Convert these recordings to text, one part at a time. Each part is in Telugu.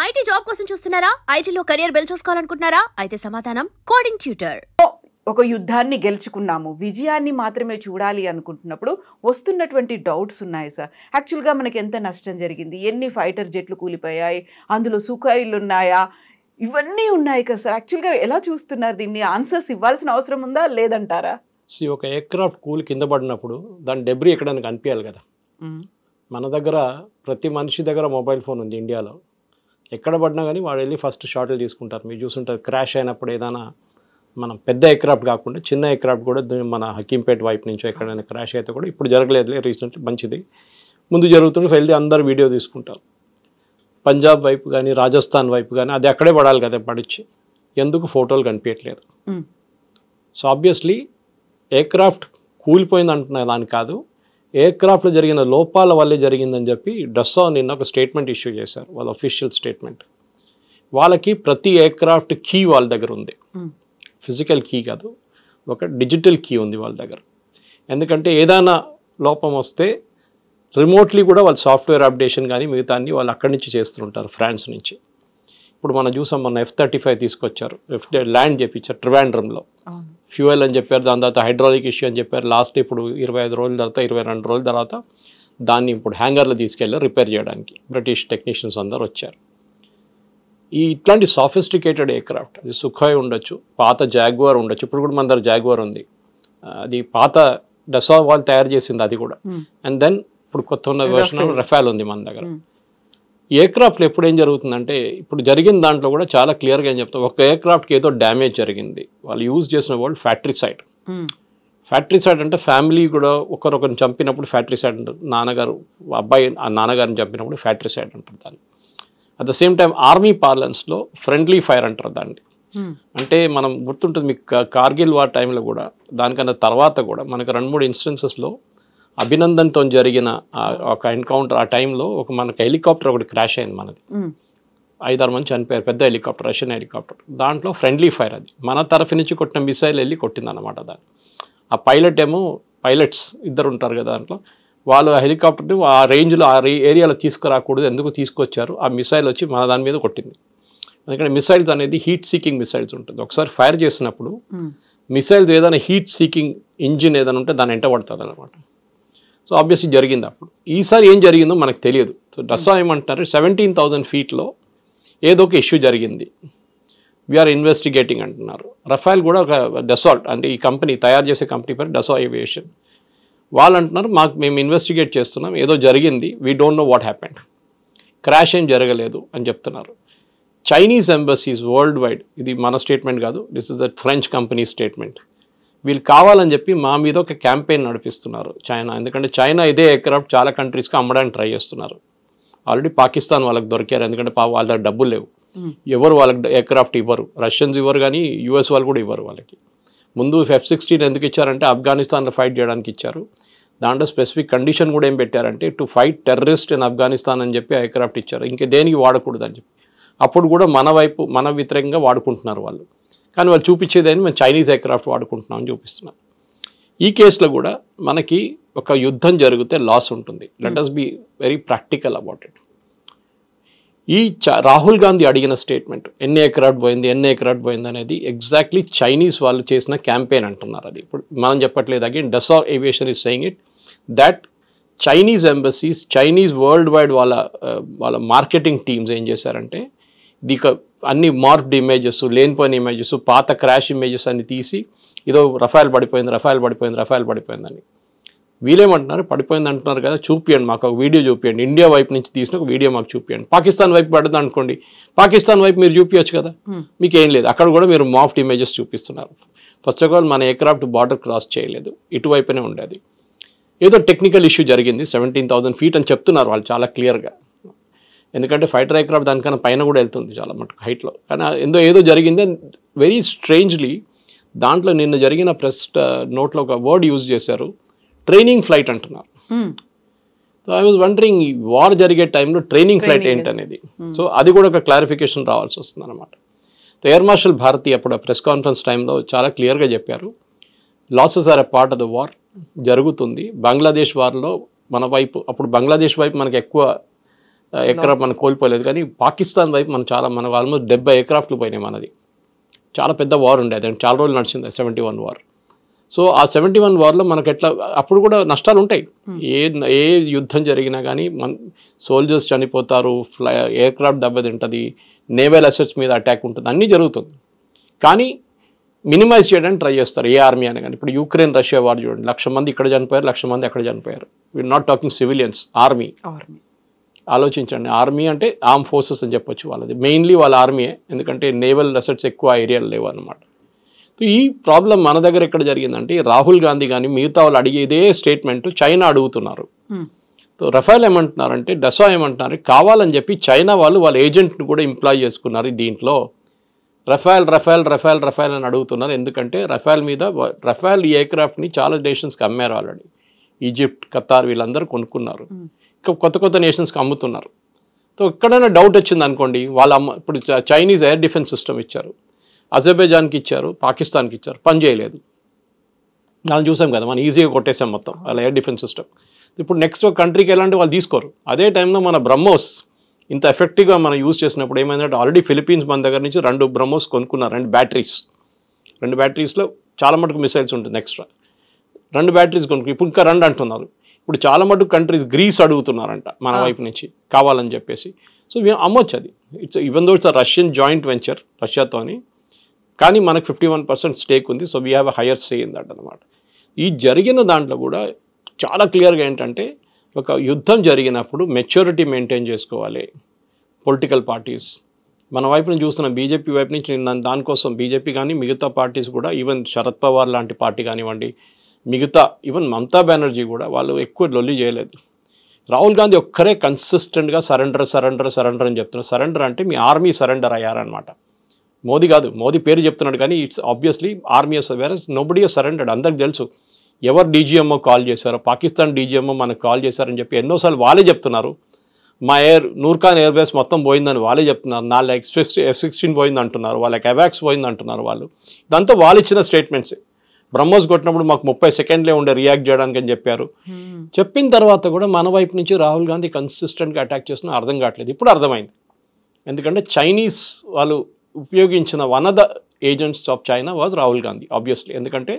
ఐటీ జాబ్ కోసం చూస్తున్నారా? ఐటీలో కెరియర్ బిల్డ్ చేసుకోవాలనుకుంటున్నారా? అయితే సమాధానం కోడింగ్ ట్యూటర్. ఒక యుద్ధాన్ని గెలుచుకున్నాము, విజయాన్ని మాత్రమే చూడాలి అనుకుంటున్నప్పుడు వస్తున్నటువంటి డౌట్స్ ఉన్నాయి సార్. యాక్చువల్గా మనకి ఎంత నష్టం జరిగింది, ఎన్ని ఫైటర్ జెట్లు కూలిపోయాయి, అందులో సుఖాయిలు ఉన్నాయా, ఇవన్నీ ఉన్నాయి కదా సార్. యాక్చువల్గా ఎలా చూస్తున్నారు దీన్ని? ఆన్సర్స్ ఇవ్వాల్సిన అవసరం ఉందా లేదంటారా? ఒక ఎయిర్క్రాఫ్ట్ కూలి కింద పడినప్పుడు దాని డెబ్రీ ఎక్కడానికి కనిపించాలి కదా. మన దగ్గర ప్రతి మనిషి దగ్గర మొబైల్ ఫోన్ ఉంది ఇండియాలో. ఎక్కడ పడినా కానీ వాడు వెళ్ళి ఫస్ట్ షాట్లు తీసుకుంటారు. మీరు చూస్తుంటారు క్రాష్ అయినప్పుడు ఏదైనా మనం పెద్ద ఎయిర్క్రాఫ్ట్ కాకుండా చిన్న ఎయిర్క్రాఫ్ట్ కూడా మన హకీంపేట వైపు నుంచో ఎక్కడైనా క్రాష్ అయితే కూడా ఇప్పుడు జరగలేదులే రీసెంట్లీ, మంచిది. ముందు జరుగుతుంటే వెళ్ళి అందరు వీడియో తీసుకుంటారు. పంజాబ్ వైపు కానీ రాజస్థాన్ వైపు కానీ అది అక్కడే పడాలి కదా, పడిచ్చి ఎందుకు ఫోటోలు కనిపించట్లేదు. సో ఆబ్వియస్లీ ఎయిర్క్రాఫ్ట్ కూలిపోయింది అంటున్నా దాని కాదు, ఎయిర్క్రాఫ్ట్లో జరిగిన లోపాల వల్లే జరిగిందని చెప్పి డస్సా నిన్న ఒక స్టేట్మెంట్ ఇష్యూ చేశారు, వాళ్ళ అఫీషియల్ స్టేట్మెంట్. వాళ్ళకి ప్రతి ఎయిర్క్రాఫ్ట్ కీ వాళ్ళ దగ్గర ఉంది, ఫిజికల్ కీ కాదు, ఒక డిజిటల్ కీ ఉంది వాళ్ళ దగ్గర. ఎందుకంటే ఏదైనా లోపం వస్తే రిమోట్లీ కూడా వాళ్ళు సాఫ్ట్వేర్ అప్డేషన్ కానీ మిగతా అన్ని వాళ్ళు అక్కడి నుంచి చేస్తుంటారు, ఫ్రాన్స్ నుంచి. ఇప్పుడు మనం చూసాం, మన F-35 తీసుకొచ్చారు, ల్యాండ్ చేయించారు ట్రివాండ్రంలో. ఫ్యూయల్ అని చెప్పారు, దాని తర్వాత హైడ్రాలిక్ ఇష్యూ అని చెప్పారు. లాస్ట్ ఇప్పుడు 25 రోజుల తర్వాత 22 రోజుల తర్వాత దాన్ని ఇప్పుడు హ్యాంగర్లో తీసుకెళ్ళి రిపేర్ చేయడానికి బ్రిటిష్ టెక్నీషియన్స్ అందరు వచ్చారు. ఇట్లాంటి సాఫిస్టికేటెడ్ ఎయిర్క్రాఫ్ట్, అది సుఖాయ్ ఉండొచ్చు, పాత జాగ్వార్ ఉండొచ్చు. ఇప్పుడు కూడా మన దగ్గర జాగ్వార్ ఉంది, అది పాత డసా వాళ్ళు తయారు చేసింది అది కూడా. అండ్ దెన్ ఇప్పుడు కొత్త ఉన్న వర్షన్ రఫాల్ ఉంది మన దగ్గర. ఎయిర్క్రాఫ్ట్లో ఎప్పుడు ఏం జరుగుతుందంటే, ఇప్పుడు జరిగిన దాంట్లో కూడా చాలా క్లియర్గా ఏం చెప్తాం, ఒక ఎయిర్క్రాఫ్ట్కి ఏదో డ్యామేజ్ జరిగింది, వాళ్ళు యూజ్ చేసిన వర్డ్ ఫ్యాక్టరీసైడ్. ఫ్యాక్టరీసైడ్ అంటే ఫ్యామిలీ కూడా ఒకరిని చంపినప్పుడు ఫ్యాక్టరీసైడ్ అంటారు. నాన్నగారు అబ్బాయి ఆ నాన్నగారిని చంపినప్పుడు ఫ్యాక్టరీసైడ్ అంటారు దాన్ని. At the same time army పార్లెన్స్లో ఫ్రెండ్లీ ఫైర్ అంటారు దాన్ని. అంటే మనం గుర్తుంటుంది మీకు, కార్గిల్ వార్ టైంలో కూడా దానికన్నా తర్వాత కూడా మనకు 2-3 ఇన్స్టెన్సెస్లో అభినందన్తో జరిగిన ఒక ఎన్కౌంటర్, ఆ టైంలో మనకి హెలికాప్టర్ ఒకటి క్రాష్ అయింది మనది, 5-6 మంది చనిపోయారు, పెద్ద హెలికాప్టర్, రష్యన్ హెలికాప్టర్. దాంట్లో ఫ్రెండ్లీ ఫైర్, అది మన తరఫు నుంచి కొట్టిన మిసైల్ వెళ్ళి కొట్టింది అనమాట దాన్ని. ఆ పైలట్స్ ఇద్దరు ఉంటారు కదా దాంట్లో, వాళ్ళు ఆ హెలికాప్టర్ని ఆ రేంజ్లో ఆ ఏరియాలో తీసుకురాకూడదు, ఎందుకు తీసుకొచ్చారు, ఆ మిసైల్ వచ్చి మన దాని మీద కొట్టింది. ఎందుకంటే మిసైల్స్ అనేది హీట్ సీకింగ్ మిసైల్స్ ఉంటుంది. ఒకసారి ఫైర్ చేసినప్పుడు మిసైల్స్ ఏదైనా హీట్ సీకింగ్ ఇంజిన్ ఏదైనా ఉంటే దాని వెంట పడుతుంది అనమాట. సో ఆబ్వియస్లీ జరిగింది. అప్పుడు ఈసారి ఏం జరిగిందో మనకు తెలియదు. సో డస్సా ఏమంటున్నారు, 17,000 ఫీట్లో ఏదో ఒక ఇష్యూ జరిగింది, వీఆర్ ఇన్వెస్టిగేటింగ్ అంటున్నారు. రఫాల్ కూడా ఒక డసాల్ట్, అంటే ఈ కంపెనీ తయారు చేసే కంపెనీ పేరు డసా ఏవియేషన్. వాళ్ళు అంటున్నారు మేము ఇన్వెస్టిగేట్ చేస్తున్నాం, ఏదో జరిగింది, we don't know what happened, crash ఏం జరగలేదు అని చెప్తున్నారు. చైనీస్ ఎంబసీస్ వరల్డ్ వైడ్, ఇది మన స్టేట్మెంట్ కాదు, this is the French company statement, వీళ్ళు కావాలని చెప్పి మా మీద ఒక క్యాంపెయిన్ నడిపిస్తున్నారు చైనా. ఎందుకంటే చైనా ఇదే ఎయిర్క్రాఫ్ట్ చాలా కంట్రీస్కి అమ్మడానికి ట్రై చేస్తున్నారు. ఆల్రెడీ పాకిస్తాన్ వాళ్ళకి దొరికారు, ఎందుకంటే వాళ్ళ దగ్గర డబ్బులు లేవు, ఎవరు వాళ్ళకి ఎయిర్క్రాఫ్ట్ ఇవ్వరు, రష్యన్స్ ఇవ్వరు, కానీ యూఎస్ వాళ్ళు కూడా ఇవ్వరు వాళ్ళకి. ముందు F-16 ఎందుకు ఇచ్చారంటే ఆఫ్ఘనిస్తాన్లో ఫైట్ చేయడానికి ఇచ్చారు. దాంట్లో స్పెసిఫిక్ కండిషన్ కూడా ఏం పెట్టారంటే, to fight terrorist in Afghanistan అని చెప్పి ఎయిర్క్రాఫ్ట్ ఇచ్చారు, ఇంకే దేనికి వాడకూడదు అని చెప్పి. అప్పుడు కూడా మన వ్యతిరేకంగా వాడుకుంటున్నారు వాళ్ళు, కానీ వాళ్ళు చూపించేదని మేము చైనీస్ ఎయిర్క్రాఫ్ట్ వాడుకుంటున్నామని చూపిస్తున్నాం. ఈ కేసులో కూడా మనకి ఒక యుద్ధం జరిగితే లాస్ ఉంటుంది. Let us be very practical about it. Rahul Gandhi అడిగిన స్టేట్మెంట్, ఎన్ని ఎయిర్క్రాఫ్ట్ పోయింది అనేది ఎగ్జాక్ట్లీ చైనీస్ వాళ్ళు చేసిన క్యాంపెయిన్ అంటున్నారు. అది ఇప్పుడు మనం చెప్పట్లేదు. Again డసా aviation is saying it that Chinese embassies, Chinese world wide వాళ్ళ మార్కెటింగ్ టీమ్స్ ఏం చేశారంటే, అన్ని మార్క్డ్ ఇమేజెస్, లేనిపోయిన ఇమేజెస్, పాత క్రాష్ ఇమేజెస్ అన్ని తీసి ఏదో రఫాల్ పడిపోయిందని. వీళ్ళేమంటున్నారు, పడిపోయింది అంటున్నారు కదా, చూపియండి మాకు ఒక వీడియో చూపియండి, ఇండియా వైపు నుంచి తీసిన ఒక వీడియో మాకు చూపియండి. పాకిస్తాన్ వైపు పడుతుంది అనుకోండి, పాకిస్తాన్ వైపు మీరు చూపించచ్చు కదా, మీకు ఏం లేదు, అక్కడ కూడా మీరు మాఫ్డ్ ఇమేజెస్ చూపిస్తున్నారు. ఫస్ట్ ఆఫ్ ఆల్ మన ఎయిర్క్రాఫ్ట్ బార్డర్ క్రాస్ చేయలేదు, ఇటువైపునే ఉండేది. ఏదో టెక్నికల్ ఇష్యూ జరిగింది, 17,000 ఫీట్ అని చెప్తున్నారు వాళ్ళు చాలా క్లియర్గా. ఎందుకంటే ఫైటర్ ఎయిర్క్రాఫ్ట్ దానికన్నా పైన కూడా వెళ్తుంది చాలా మటుకు హైట్లో, కానీ ఏదో జరిగింది. వెరీ స్ట్రేంజ్లీ దాంట్లో నిన్న జరిగిన ప్రెస్ నోట్లో ఒక వర్డ్ యూజ్ చేశారు, ట్రైనింగ్ ఫ్లైట్ అంటున్నారు. సో ఐ వాజ్ వండరింగ్, ఈ వార్ జరిగే టైంలో ట్రైనింగ్ ఫ్లైట్ ఏంటనేది. సో అది కూడా ఒక క్లారిఫికేషన్ రావాల్సి వస్తుంది అనమాట. ఎయిర్ మార్షల్ భారతి అప్పుడు ప్రెస్ కాన్ఫరెన్స్ టైంలో చాలా క్లియర్గా చెప్పారు, losses are a part of the war, జరుగుతుంది. బంగ్లాదేశ్ వార్లో మన వైపు, అప్పుడు బంగ్లాదేశ్ వైపు మనకి ఎక్కువ ఎయిర్క్రాఫ్ట్ మనం కోల్పోలేదు. కానీ పాకిస్తాన్ వైపు మనకు ఆల్మోస్ట్ 70 ఎయిర్క్రాఫ్ట్లు పోయినాయి మనది. చాలా పెద్ద వార్ ఉండేది అండి, చాలా రోజులు నడిచింది 71 వార్. సో ఆ 71 వార్లో మనకు ఎట్లా అప్పుడు కూడా నష్టాలు ఉంటాయి. ఏ యుద్ధం జరిగినా కానీ సోల్జర్స్ చనిపోతారు, ఎయిర్క్రాఫ్ట్ దెబ్బతింటుంది, నేవల్ అసెట్స్ మీద అటాక్ ఉంటుంది, అన్నీ జరుగుతుంది. కానీ మినిమైజ్ చేయడానికి ట్రై చేస్తారు ఏ ఆర్మీ అని. కానీ ఇప్పుడు యుక్రెయిన్ రష్యా వార్ చూడండి, 1,00,000 మంది ఇక్కడ చనిపోయారు, 1,00,000 మంది అక్కడ చనిపోయారు. We're not talking civilians, army. ఆలోచించండి, ఆర్మీ అంటే ఆర్మ్ ఫోర్సెస్ అని చెప్పొచ్చు వాళ్ళది. మెయిన్లీ వాళ్ళ ఆర్మీయే, ఎందుకంటే నేవల్ అసెట్స్ ఎక్కువ ఏరియాలు లేవు అనమాట. సో ఈ ప్రాబ్లం మన దగ్గర ఎక్కడ జరిగిందంటే, రాహుల్ గాంధీ కానీ మిగతా వాళ్ళు అడిగే ఇదే స్టేట్మెంట్ చైనా అడుగుతున్నారు. సో రఫేల్ ఏమంటున్నారంటే, డసా ఏమంటున్నారు, కావాలని చెప్పి చైనా వాళ్ళ ఏజెంట్ని కూడా ఎంప్లాయ్ చేసుకున్నారు దీంట్లో. రఫేల్ అని అడుగుతున్నారు. ఎందుకంటే రఫేల్ ఈ ఎయిర్క్రాఫ్ట్ని చాలా నేషన్స్కి అమ్మారు ఆల్రెడీ. ఈజిప్ట్, ఖతార్ వీళ్ళందరూ కొనుక్కున్నారు. ఇంకా కొత్త నేషన్స్కి అమ్ముతున్నారు. సో ఎక్కడైనా డౌట్ వచ్చింది అనుకోండి, ఇప్పుడు చైనీస్ ఎయిర్ డిఫెన్స్ సిస్టమ్ ఇచ్చారు, అజర్బైజాన్కి ఇచ్చారు, పాకిస్తాన్కి ఇచ్చారు, పని చేయలేదు. మనం చూసాం కదా, మనం ఈజీగా కొట్టేసాం మొత్తం వాళ్ళ ఎయిర్ డిఫెన్స్ సిస్టమ్. ఇప్పుడు నెక్స్ట్ ఒక కంట్రీకి ఎలాంటి వాళ్ళు తీసుకోరు. అదే టైంలో మన బ్రహ్మోస్ ఇంత ఎఫెక్టివ్గా మనం యూజ్ చేసినప్పుడు ఏమైందంటే, ఆల్రెడీ ఫిలిపీన్స్ మన దగ్గర నుంచి 2 బ్రహ్మోస్ కొనుక్కున్నారు, 2 బ్యాటరీస్లో చాలా మటుకు మిసైల్స్ ఉంటుంది ఎక్స్ట్రా. 2 బ్యాటరీస్ కొనుక్కు ఇప్పుడు ఇంకా 2 అంటున్నారు. ఇప్పుడు చాలా మటుకు కంట్రీస్ గ్రీస్ అడుగుతున్నారంట మన వైపు నుంచి కావాలని చెప్పేసి. సో అమ్మొచ్చు అది. Even though it's Russian joint venture రష్యాతోని, కానీ మనకు 51% స్టేక్ ఉంది. So we have a higher stake in that అనమాట. ఈ జరిగిన దాంట్లో కూడా చాలా క్లియర్గా ఏంటంటే, ఒక యుద్ధం జరిగినప్పుడు మెచ్యూరిటీ మెయింటైన్ చేసుకోవాలి పొలిటికల్ పార్టీస్. మన వైపు నుంచి చూస్తున్న బీజేపీ వైపు నుంచి దానికోసం బీజేపీ కానీ మిగతా పార్టీస్ కూడా, ఈవెన్ శరద్ పవార్ లాంటి పార్టీ కానివ్వండి, మిగతా ఈవెన్ మమతా బెనర్జీ కూడా వాళ్ళు ఎక్కువ లొల్లి చేయలేదు. రాహుల్ గాంధీ ఒక్కరే కన్సిస్టెంట్గా సరెండర్ అని చెప్తున్నారు. సరెండర్ అంటే మీ ఆర్మీ సరెండర్ అయ్యారనమాట. మోదీ కాదు, మోదీ పేరు చెప్తున్నాడు కానీ it's obviously army whereas nobody surrendered. అందరికి తెలుసు ఎవరు డీజీఎంఓ కాల్ చేశారో, పాకిస్తాన్ డీజీఎంఓ మనకు కాల్ చేశారని చెప్పి ఎన్నోసార్లు వాళ్ళే చెప్తున్నారు. మా నూర్ఖాన్ ఎయిర్ బేస్ మొత్తం పోయిందని వాళ్ళే చెప్తున్నారు. 4 F-16 పోయింది అంటున్నారు, వాళ్ళకి అవాక్స్ పోయింది అంటున్నారు వాళ్ళు. ఇదంతా వాళ్ళు ఇచ్చిన స్టేట్మెంట్స్. బ్రహ్మోస్ కొట్టినప్పుడు మాకు 30 సెకండ్లే ఉండే రియాక్ట్ చేయడానికి అని చెప్పారు. చెప్పిన తర్వాత కూడా మన వైపు నుంచి రాహుల్ గాంధీ కన్సిస్టెంట్గా అటాక్ చేస్తున్నా అర్థం కావట్లేదు. ఇప్పుడు అర్థమైంది. ఎందుకంటే చైనీస్ వాళ్ళు ఉపయోగించిన one of the agents of China was Rahul Gandhi obviously. ఎందుకంటే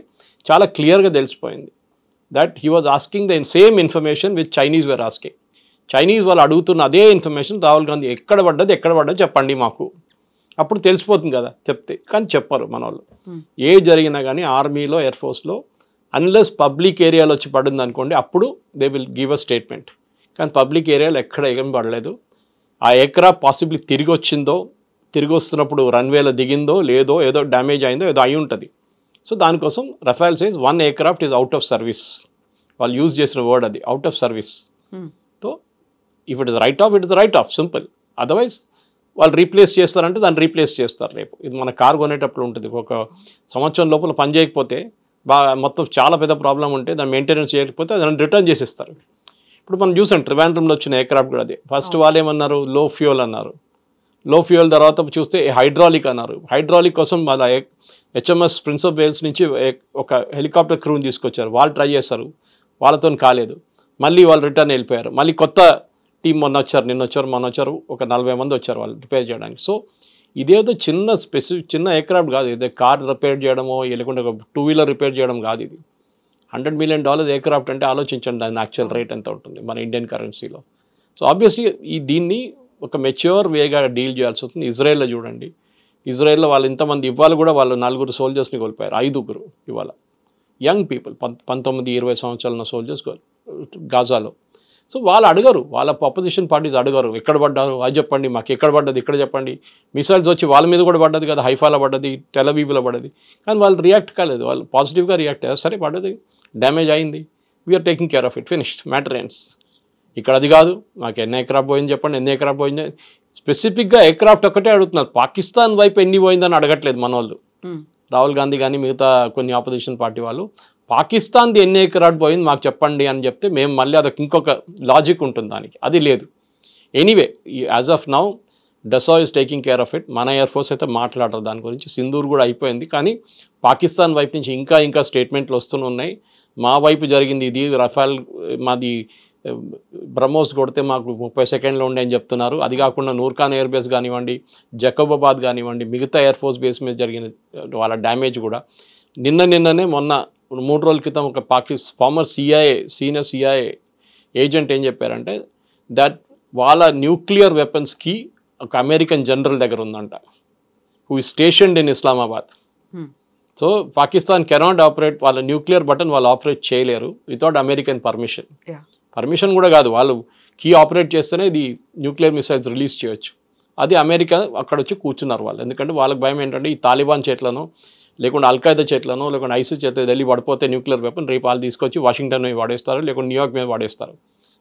చాలా క్లియర్గా తెలిసిపోయింది that he was asking the same information with Chinese were asking. Chinese వాళ్ళు అడుగుతున్న అదే ఇన్ఫర్మేషన్ రాహుల్ గాంధీ ఎక్కడ పడ్డది చెప్పండి మాకు, అప్పుడు తెలిసిపోతుంది కదా చెప్తే. కానీ చెప్పరు మన వాళ్ళు. ఏ జరిగినా కానీ ఆర్మీలో ఎయిర్ ఫోర్స్లో అన్లెస్ పబ్లిక్ ఏరియాలో వచ్చి పడింది అనుకోండి, అప్పుడు they will give a statement. కానీ పబ్లిక్ ఏరియాలో ఎక్కడ ఏం పడలేదు. ఆ ఎయిర్క్రాఫ్ట్ పాసిబిలీ తిరిగి వస్తున్నప్పుడు రన్వేలో దిగిందో లేదో, ఏదో డ్యామేజ్ అయిందో ఏదో అయి ఉంటుంది. సో దానికోసం Rafale says 1 aircraft is out of service. వాళ్ళు యూజ్ చేసిన వర్డ్ అది, out of service. So if it is right of simple. Otherwise వాళ్ళు రీప్లేస్ చేస్తారంటే దాన్ని రీప్లేస్ చేస్తారు రేపు. ఇది మన కార్ కొనేటప్పుడు ఉంటుంది, ఒక సంవత్సరం లోపల పని చేయకపోతే మొత్తం చాలా పెద్ద ప్రాబ్లం ఉంటే దాన్ని మెయింటెనెన్స్ చేయకపోతే దాన్ని రిటర్న్ చేసేస్తారు. ఇప్పుడు మనం చూసాం ట్రివాండ్రంలో వచ్చిన ఎయిర్క్రాఫ్ట్ కూడా అదే. ఫస్ట్ వాళ్ళు ఏమన్నారు, లో ఫ్యూయల్ అన్నారు. లో ఫ్యూయల్ తర్వాత చూస్తే హైడ్రాలిక్ అన్నారు. హైడ్రాలిక్ కోసం వాళ్ళ HMS ప్రిన్స్ ఆఫ్ వేల్స్ నుంచి ఒక హెలికాప్టర్ క్రూని తీసుకొచ్చారు. వాళ్ళు ట్రై చేశారు, వాళ్ళతో కాలేదు. మళ్ళీ వాళ్ళు రిటర్న్ వెళ్ళిపోయారు. మళ్ళీ కొత్త టీం మొన్న వచ్చారు, ఒక 40 మంది వచ్చారు వాళ్ళు రిపేర్ చేయడానికి. సో ఇదేదో చిన్న ఎయిర్క్రాఫ్ట్ కాదు, ఇదే కార్ రిపేర్ చేయడమో లేకుంటే ఒక 2-wheeler రిపేర్ చేయడం కాదు. ఇది $100 million ఎయిర్క్రాఫ్ట్ అంటే ఆలోచించండి దాని యాక్చువల్ రేట్ ఎంత ఉంటుంది మన ఇండియన్ కరెన్సీలో. సో ఆబ్వియస్లీ దీన్ని ఒక మెచ్యూర్ వేగా డీల్ చేయాల్సి వస్తుంది. ఇజ్రాయెల్లో చూడండి, ఇజ్రాయెల్లో వాళ్ళు ఇంతమంది ఇవాళ కూడా వాళ్ళు 4 సోల్జర్స్ని కోల్పోయారు, 5 ఇవాళ యంగ్ పీపుల్, 19-20 సంవత్సరాల ఉన్న సోల్జర్స్ గాజాలో. సో వాళ్ళు అడగరు, వాళ్ళ అపోజిషన్ పార్టీస్ అడగరు ఎక్కడ పడ్డారు అది చెప్పండి, మాకు ఎక్కడ పడ్డది ఇక్కడ చెప్పండి. మిసైల్స్ వచ్చి వాళ్ళ మీద కూడా పడ్డది కదా, హైఫాలో పడ్డది, టెలవీవ్లో పడ్డది. కానీ వాళ్ళు రియాక్ట్ కాలేదు, వాళ్ళు పాజిటివ్గా రియాక్ట్ అయ్యారు. సరే పడ్డది, డ్యామేజ్ అయింది, we're taking care of it, finished, matter ends. ఇక్కడ అది కాదు, మాకు ఎన్ని ఎయిర్క్రాఫ్ట్ పోయింది చెప్పండి, ఎన్ని ఎయిర్క్రాఫ్ట్ పోయింది. స్పెసిఫిక్గా ఎయిర్క్రాఫ్ట్ ఒక్కటే అడుగుతున్నారు, పాకిస్తాన్ వైపు ఎన్ని పోయిందని అడగట్లేదు మన వాళ్ళు. రాహుల్ గాంధీ కానీ మిగతా కొన్ని ఆపోజిషన్ పార్టీ వాళ్ళు పాకిస్తాన్ది ఎన్ని ఎయిర్క్రాఫ్ట్ పోయింది మాకు చెప్పండి అని చెప్తే మేము మళ్ళీ అదొక ఇంకొక లాజిక్ ఉంటుంది దానికి, అది లేదు. Anyway as of now డసా is taking care of it. మన ఎయిర్ ఫోర్స్ అయితే మాట్లాడరు దాని గురించి, సింధూర్ కూడా అయిపోయింది. కానీ పాకిస్తాన్ వైపు నుంచి ఇంకా స్టేట్మెంట్లు వస్తూనే ఉన్నాయి. మా వైపు జరిగింది ఇది, రఫేల్ మాది బ్రహ్మోస్ కొడితే మాకు 30 సెకండ్లో ఉండే అని చెప్తున్నారు. అది కాకుండా నూర్ఖాన్ ఎయిర్ బేస్ కానివ్వండి, జకోబాబాద్ కానివ్వండి, మిగతా ఎయిర్ ఫోర్స్ బేస్ మీద జరిగిన వాళ్ళ డ్యామేజ్ కూడా నిన్ననే మొన్న 3 రోజుల క్రితం ఒక ఫార్మర్ సీనియర్ సిఐఏ ఏజెంట్ ఏం చెప్పారంటే దట్ వాళ్ళ న్యూక్లియర్ వెపన్స్కి ఒక అమెరికన్ జనరల్ దగ్గర ఉందంట, who is స్టేషన్డ్ in Islamabad. So Pakistan cannot operate, వాళ్ళ న్యూక్లియర్ బటన్ వాళ్ళు ఆపరేట్ చేయలేరు వితౌట్ అమెరికన్ పర్మిషన్ కూడా కాదు, వాళ్ళు కీ ఆపరేట్ చేస్తేనే ఇది న్యూక్లియర్ మిసైల్స్ రిలీజ్ చేయొచ్చు. అది అమెరికా అక్కడ వచ్చి కూర్చున్నారు వాళ్ళు. ఎందుకంటే వాళ్ళకి భయం ఏంటంటే ఈ తాలిబాన్ చేట్లను లేకుంటే అల్ఖైదా చేట్లను లేకుంటే ఐసిస్ చేతులు వెళ్ళి పడిపోతే న్యూక్లియర్ వెపన్ రేపు వాళ్ళు తీసుకొచ్చి వాషింగ్టన్ మీద వాడేస్తారు, లేకుంటే న్యూయార్క్ మీద వాడేస్తారు.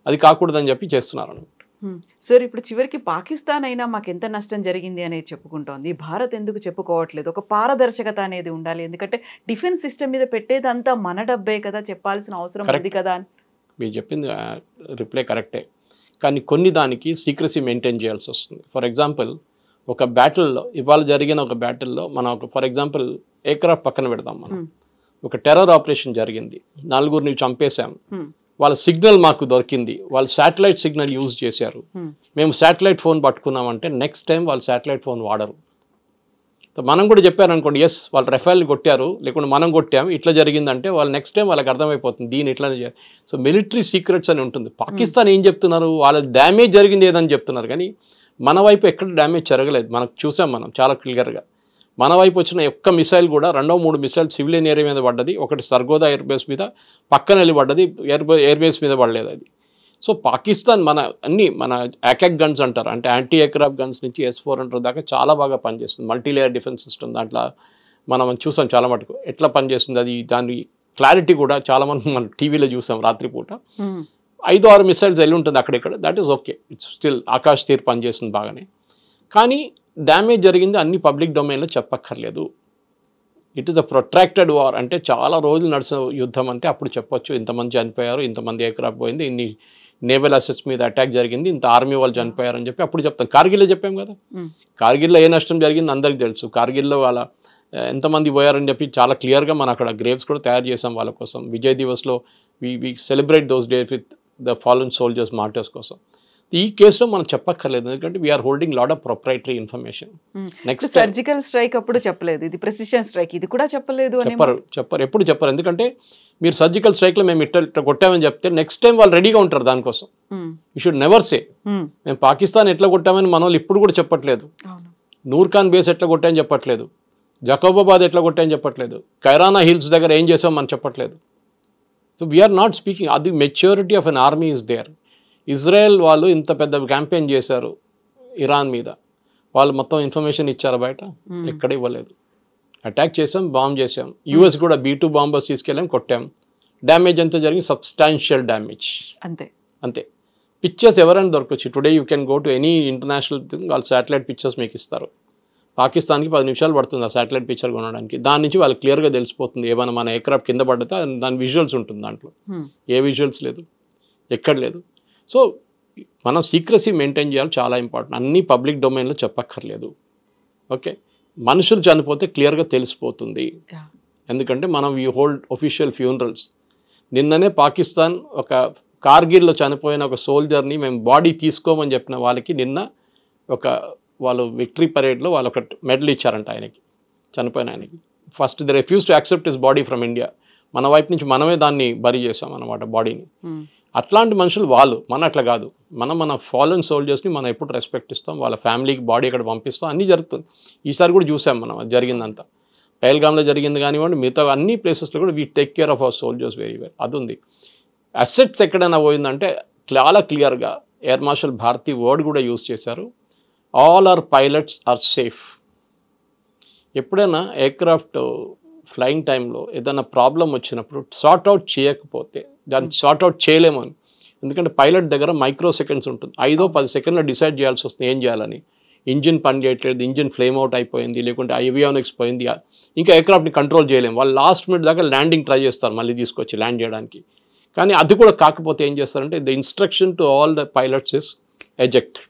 అది కాకూడదని చెప్పి చేస్తున్నారు అన్నమాట. సార్ ఇప్పుడు చివరికి పాకిస్తాన్ అయినా మాకు ఎంత నష్టం జరిగింది అనేది చెప్పుకుంటోంది, భారత్ ఎందుకు చెప్పుకోవట్లేదు? ఒక పారదర్శకత అనేది ఉండాలి, ఎందుకంటే డిఫెన్స్ సిస్టమ్ మీద పెట్టేదంతా మన డబ్బే కదా, చెప్పాల్సిన అవసరం ఉంది కదా అని. మీరు చెప్పింది రిప్లై కరెక్టే, కానీ కొన్ని దానికి సీక్రసీ మెయింటైన్ చేయాల్సి వస్తుంది. ఫర్ ఎగ్జాంపుల్ ఒక బ్యాటిల్లో, ఇవాళ జరిగిన ఒక బ్యాటిల్లో మనం ఒక ఫర్ ఎగ్జాంపుల్ ఎయిర్క్రాఫ్ట్ పక్కన పెడదాం, మనం ఒక టెర్రర్ ఆపరేషన్ జరిగింది, 4గురిని చంపేశాం, వాళ్ళ సిగ్నల్ మాకు దొరికింది, వాళ్ళు శాటిలైట్ సిగ్నల్ యూజ్ చేశారు, మేము శాటిలైట్ ఫోన్ పట్టుకున్నామంటే నెక్స్ట్ టైం వాళ్ళు శాటిలైట్ ఫోన్ వాడరు. మనం కూడా చెప్పారనుకోండి, ఎస్ వాళ్ళు రెఫైల్ కొట్టారు లేకుంటే మనం కొట్టాము ఇట్లా జరిగిందంటే వాళ్ళు నెక్స్ట్ టైం వాళ్ళకి అర్థమైపోతుంది దీని ఇట్లానే చేయాలి. సో మిలిటరీ సీక్రెట్స్ అని ఉంటుంది. పాకిస్తాన్ ఏం చెప్తున్నారు, వాళ్ళ డ్యామేజ్ జరిగింది ఏదని చెప్తున్నారు, కానీ మన వైపు ఎక్కడ డ్యామేజ్ జరగలేదు. మనకు చూసాం మనం చాలా క్లియర్గా. మన వైపు వచ్చిన ఒక్క మిసైల్ కూడా 2-3 మిసైల్ సివిలియన్ ఏరియా మీద పడ్డది, ఒకటి సర్గోదా ఎయిర్ బేస్ మీద పక్కన వెళ్ళి పడ్డది, ఎయిర్ బేస్ మీద పడలేదు అది. సో పాకిస్తాన్ మన యాకాక్ గన్స్ అంటారు, అంటే యాంటీ ఎయిర్క్రాఫ్ట్ గన్స్ నుంచి S-400 దాకా చాలా బాగా పనిచేస్తుంది. మల్టీలేయర్ డిఫెన్స్ సిస్టమ్ దాంట్లో మనం చూసాం చాలా మటుకు ఎట్లా పనిచేస్తుంది. అది దాని క్లారిటీ కూడా చాలా మంది మనం టీవీలో చూసాం రాత్రిపూట. 5-6 మిసైల్స్ వెళ్ళి ఉంటుంది అక్కడిక్కడ, that is okay, it's still Akashteer పనిచేస్తుంది బాగానే. కానీ డ్యామేజ్ జరిగింది అన్ని పబ్లిక్ డొమైన్లో చెప్పక్కర్లేదు. It is a protracted war, అంటే చాలా రోజులు నడిచిన యుద్ధం అంటే అప్పుడు చెప్పొచ్చు ఇంతమంది చనిపోయారు, ఇంతమంది ఎయిర్క్రాఫ్ట్ పోయింది, ఇన్ని నేవల్ అసెట్స్ మీద అటాక్ జరిగింది, ఇంత ఆర్మీ వాళ్ళు చనిపోయారు అని చెప్పి అప్పుడు చెప్తాం. కార్గిల్లో చెప్పాం కదా, కార్గిల్లో ఏ నష్టం జరిగింది అందరికీ తెలుసు. కార్గిల్లో వాళ్ళ ఎంతమంది పోయారని చెప్పి చాలా క్లియర్గా మనం అక్కడ గ్రేవ్స్ కూడా తయారు చేసాం వాళ్ళ కోసం. విజయ్ దివస్లో we celebrate those days with the fallen soldiers martyrs కోసం. ఈ కేసులో మనం చెప్పక్కర్లేదు, ఎందుకంటే we're holding lot of proprietary information. Next surgical strike అప్పుడు చెప్పలేదు, ఇది ప్రెసిషన్ స్ట్రైక్, ఇది కూడా చెప్పలేదు. చెప్పరు, ఎప్పుడు చెప్పరు. ఎందుకంటే మీరు సర్జికల్ స్ట్రైక్లో మేము ఇట్లా కొట్టామని చెప్తే నెక్స్ట్ టైం వాళ్ళు రెడీగా ఉంటారు దానికోసం. యూ షుడ్ నెవర్ సే మేము పాకిస్తాన్ ఎట్లా కొట్టామని మన వాళ్ళు ఇప్పుడు కూడా చెప్పట్లేదు. నూర్ఖాన్ బేస్ ఎట్లా కొట్టామని చెప్పట్లేదు, జకోబాబాద్ ఎట్లా కొట్టామని చెప్పట్లేదు, కైరానా హిల్స్ దగ్గర ఏం చేసాం మనం చెప్పట్లేదు. So we're not speaking. అది maturity of an army is there. Israel వాళ్ళు ఇంత పెద్ద క్యాంపెయిన్ చేశారు ఇరాన్ మీద, వాళ్ళు మొత్తం ఇన్ఫర్మేషన్ ఇచ్చారు బయట, ఎక్కడ ఇవ్వలేదు. అటాక్ చేసాం, బాంబ్ చేసాం. యూఎస్ కూడా B-2 బాంబర్స్ తీసుకెళ్ళాం, కొట్టాం. డ్యామేజ్ ఎంత జరిగింది, సబ్స్టాన్షియల్ డ్యామేజ్, అంతే. పిక్చర్స్ ఎవరైనా దొరకవచ్చు. Today you can go to any international thing, వాళ్ళు శాటిలైట్ పిక్చర్స్ మీకు ఇస్తారు. పాకిస్తాన్కి 10 నిమిషాలు పడుతుంది ఆ శాటిలైట్ పిక్చర్ కొనడానికి. దాని నుంచి వాళ్ళకి క్లియర్గా తెలిసిపోతుంది ఏమైనా మన ఎయిర్క్రాఫ్ట్ కింద పడితే దాని విజువల్స్ ఉంటుంది, దాంట్లో ఏ విజువల్స్ లేదు, ఎక్కడ లేదు. సో మనం సీక్రసీ మెయింటైన్ చేయాలి, చాలా ఇంపార్టెంట్. అన్ని పబ్లిక్ డొమైన్లో చెప్పక్కర్లేదు. ఓకే, మనుషులు చనిపోతే క్లియర్గా తెలిసిపోతుంది, ఎందుకంటే మనం వీ హోల్డ్ ఒఫిషియల్ ఫ్యూనరల్స్. నిన్ననే పాకిస్తాన్ ఒక కార్గిల్లో చనిపోయిన ఒక సోల్జర్ని మేము బాడీ తీసుకోమని చెప్పిన వాళ్ళకి నిన్న వాళ్ళు విక్టరీ పరేడ్లో వాళ్ళు ఒక మెడల్ ఇచ్చారంట ఆయనకి, చనిపోయిన ఆయనకి. First they refuse to accept his body from India. మన వైపు నుంచి మనమే దాన్ని బరీ చేసాం అన్నమాట బాడీని. అట్లాంటి మనుషులు వాళ్ళు, మన అట్లా కాదు. మన ఫాలన్ సోల్జర్స్ని మనం ఎప్పుడు రెస్పెక్ట్ ఇస్తాం, వాళ్ళ ఫ్యామిలీకి బాడీ ఇక్కడ పంపిస్తాం, అన్నీ జరుగుతుంది. ఈసారి కూడా చూసాం మనం అది జరిగిందంతా. పహల్గామ్లో జరిగింది కానివ్వండి, మిగతా అన్ని ప్లేసెస్లో కూడా we take care of our soldiers very well. అది ఉంది. అసెట్స్ ఎక్కడైనా పోయిందంటే చాలా క్లియర్గా ఎయిర్ మార్షల్ భారతి వర్డ్ కూడా యూజ్ చేశారు, all our pilots are safe. ఎప్పుడైనా ఎయిర్క్రాఫ్ట్ ఫ్లయింగ్ టైంలో ఏదైనా ప్రాబ్లం వచ్చినప్పుడు సార్ట్అవుట్ చేయకపోతే దాన్ని సార్ట్అవుట్ చేయలేము అని. ఎందుకంటే పైలట్ దగ్గర మైక్రో సెకండ్స్ ఉంటుంది, 5-10 సెకండ్లో డిసైడ్ చేయాల్సి వస్తుంది ఏం చేయాలని. ఇంజిన్ పని చేయట్లేదు, ఇంజిన్ ఫ్లేమ్ అవుట్ అయిపోయింది, లేకుంటే ఏవియానిక్స్ పోయింది, ఇంకా ఎయిర్క్రాఫ్ట్ని కంట్రోల్ చేయలేము. వాళ్ళు లాస్ట్ మినిట్ దాకా ల్యాండింగ్ ట్రై చేస్తారు మళ్ళీ తీసుకొచ్చి ల్యాండ్ చేయడానికి. కానీ అది కూడా కాకపోతే ఏం చేస్తారంటే the instruction to all the pilots is eject.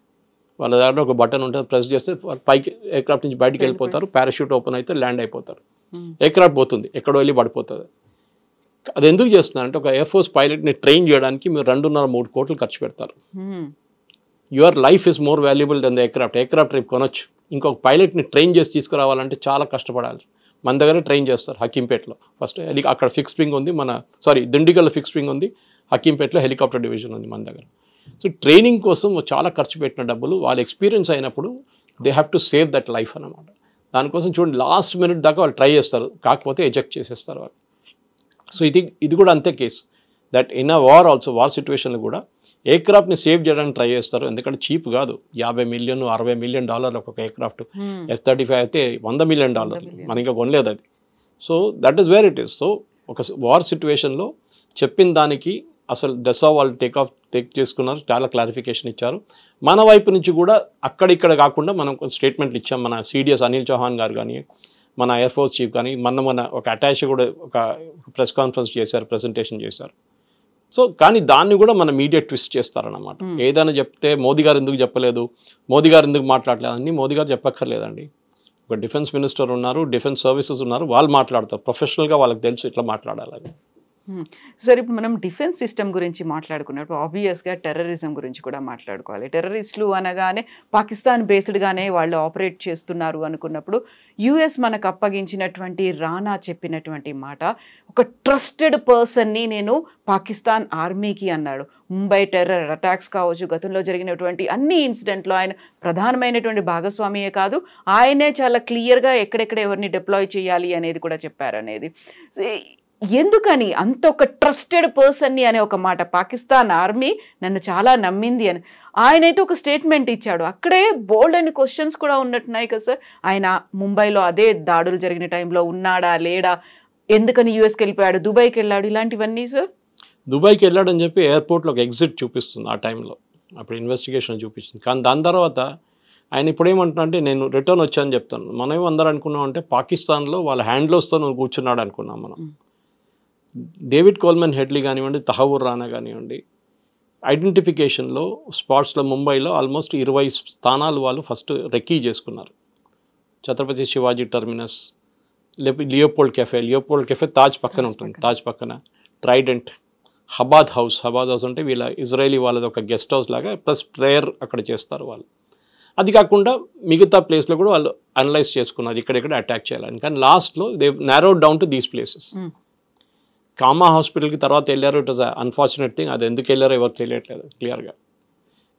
వాళ్ళ దగ్గర ఒక బటన్ ఉంటుంది, ప్రెస్ చేస్తే పైకి ఎయిర్క్రాఫ్ట్ నుంచి బయటికి వెళ్ళిపోతారు, పారాషూట్ ఓపెన్ అయితే ల్యాండ్ అయిపోతారు. ఎయిర్క్రాఫ్ట్ పోతుంది, ఎక్కడో వెళ్ళి పడిపోతుంది. అది ఎందుకు చేస్తున్నారంటే ఒక ఎయిర్ ఫోర్స్ పైలట్ని ట్రైన్ చేయడానికి మీరు 2.5-3 కోట్లు ఖర్చు పెడతారు. Your life is more valuable than the aircraft రేపు కొనొచ్చు. ఇంకొక పైలట్ని ట్రైన్ చేసి తీసుకురావాలంటే చాలా కష్టపడాలి. మన దగ్గర ట్రైన్ చేస్తారు హకీంపేటలో ఫస్ట్. అక్కడ ఫిక్స్డ్ వింగ్ ఉంది, దిండిగల్లో ఫిక్స్డ్ వింగ్ ఉంది, హకీంపేటలో హెలికాప్టర్ డివిజన్ ఉంది మన దగ్గర. సో ట్రైనింగ్ కోసం చాలా ఖర్చు పెట్టిన డబ్బులు వాళ్ళు ఎక్స్పీరియన్స్ అయినప్పుడు they have to save that life అన్నమాట. దానికోసం చూడండి లాస్ట్ మినిట్ దాకా వాళ్ళు ట్రై చేస్తారు, కాకపోతే ఎజెక్ట్ చేసేస్తారు వాళ్ళు. సో ఇది కూడా అంతే case. That in a war also, war సిచ్యువేషన్లో కూడా ఎయిర్క్రాఫ్ట్ని సేవ్ చేయడానికి ట్రై చేస్తారు. ఎందుకంటే చీప్ కాదు, $50 మిలియన్ $60 మిలియన్ ఒక ఎయిర్క్రాఫ్ట్. F-35 అయితే $100 మిలియన్, మనం ఇంకా కొనలేదు అది. So that is where it is. So ఒక వార్ సిచ్యువేషన్లో చెప్పిన దానికి అసలు డెసా వాళ్ళు టేక్ చేసుకున్నారు, చాలా క్లారిఫికేషన్ ఇచ్చారు. మన వైపు నుంచి కూడా అక్కడిక్కడ కాకుండా మనం స్టేట్మెంట్లు ఇచ్చాం. మన CDS అనిల్ చౌహాన్ గారు కానీ, మన ఎయిర్ ఫోర్స్ చీఫ్ కానీ, మన ఒక అటాచ్ కూడా ఒక ప్రెస్ కాన్ఫరెన్స్ చేశారు, ప్రెజెంటేషన్ చేశారు. సో కానీ దాన్ని కూడా మన మీడియా ట్విస్ట్ చేస్తారన్నమాట. ఏదైనా చెప్తే మోదీ గారు ఎందుకు చెప్పలేదు, మోదీ గారు ఎందుకు మాట్లాడలేదు అని మోదీ గారు చెప్పక్కర్లేదండి. ఒక డిఫెన్స్ మినిస్టర్ ఉన్నారు, డిఫెన్స్ సర్వీసెస్ ఉన్నారు, వాళ్ళు మాట్లాడతారు ప్రొఫెషనల్గా, వాళ్ళకి తెలుసు ఇట్లా మాట్లాడాలని. సార్ ఇప్పుడు మనం డిఫెన్స్ సిస్టమ్ గురించి మాట్లాడుకున్నప్పుడు ఆబ్వియస్గా టెర్రరిజం గురించి కూడా మాట్లాడుకోవాలి. టెర్రరిస్టులు అనగానే పాకిస్తాన్ బేస్డ్గానే వాళ్ళు ఆపరేట్ చేస్తున్నారు అనుకున్నప్పుడు US మనకు అప్పగించినటువంటి రానా చెప్పినటువంటి మాట, ఒక ట్రస్టెడ్ పర్సన్ని నేను పాకిస్తాన్ ఆర్మీకి అన్నాడు. ముంబై టెర్రర్ అటాక్స్ కావచ్చు, గతంలో జరిగినటువంటి అన్ని ఇన్సిడెంట్లో ఆయన ప్రధానమైనటువంటి భాగస్వామియే కాదు, ఆయనే చాలా క్లియర్గా ఎక్కడెక్కడ ఎవరిని డిప్లాయ్ చేయాలి అనేది కూడా చెప్పారనేది. ఎందుకని అంత ఒక ట్రస్టెడ్ పర్సన్ని అనే ఒక మాట, పాకిస్తాన్ ఆర్మీ నన్ను చాలా నమ్మింది అని ఆయనైతే ఒక స్టేట్మెంట్ ఇచ్చాడు. అక్కడే బోల్డ్ అని క్వశ్చన్స్ కూడా ఉన్నట్టున్నాయి కదా సార్. ఆయన ముంబైలో అదే దాడులు జరిగిన టైంలో ఉన్నాడా లేడా, ఎందుకని యూఎస్కి వెళ్ళిపోయాడు, దుబాయ్కి వెళ్ళాడు, ఇలాంటివన్నీ సార్. దుబాయ్కి వెళ్ళాడని చెప్పి ఎయిర్పోర్ట్లో ఒక ఎగ్జిట్ చూపిస్తుంది ఆ టైంలో, అప్పుడు ఇన్వెస్టిగేషన్ చూపిస్తుంది. కానీ దాని తర్వాత ఆయన ఇప్పుడు ఏమంటున్నా అంటే నేను రిటర్న్ వచ్చానని చెప్తాను. మనం అందరూ అనుకున్నాం అంటే పాకిస్తాన్లో వాళ్ళ హ్యాండ్లోస్తో నువ్వు కూర్చున్నాడు అనుకున్నాం మనం. డేవిడ్ కోల్మన్ హెడ్లీ కానివ్వండి, తహవూర్ రానా కానివ్వండి, ఐడెంటిఫికేషన్లో స్పాట్స్లో ముంబైలో ఆల్మోస్ట్ 20 స్థానాలు వాళ్ళు ఫస్ట్ రెక్కీ చేసుకున్నారు. Chhatrapati Shivaji terminus, Leopold cafe Taj పక్కన ఉంటుంది, తాజ్ పక్కన ట్రైడెంట్, హబాద్ హౌస్ అంటే వీళ్ళ ఇజ్రాయలీ వాళ్ళది ఒక గెస్ట్ హౌస్ లాగా, ప్లస్ ప్రేయర్ అక్కడ చేస్తారు వాళ్ళు. అది కాకుండా మిగతా ప్లేస్లో కూడా వాళ్ళు అనలైజ్ చేసుకున్నారు ఇక్కడెక్కడ అటాక్ చేయాలని. కానీ లాస్ట్లో they నారోడ్ down to these places. Comma హాస్పిటల్కి తర్వాత వెళ్ళారు, ఇట్ వాజ్ అన్ఫార్చునేట్ థింగ్. అది ఎందుకు వెళ్ళారో ఎవరు తెలియట్లేదు క్లియర్గా.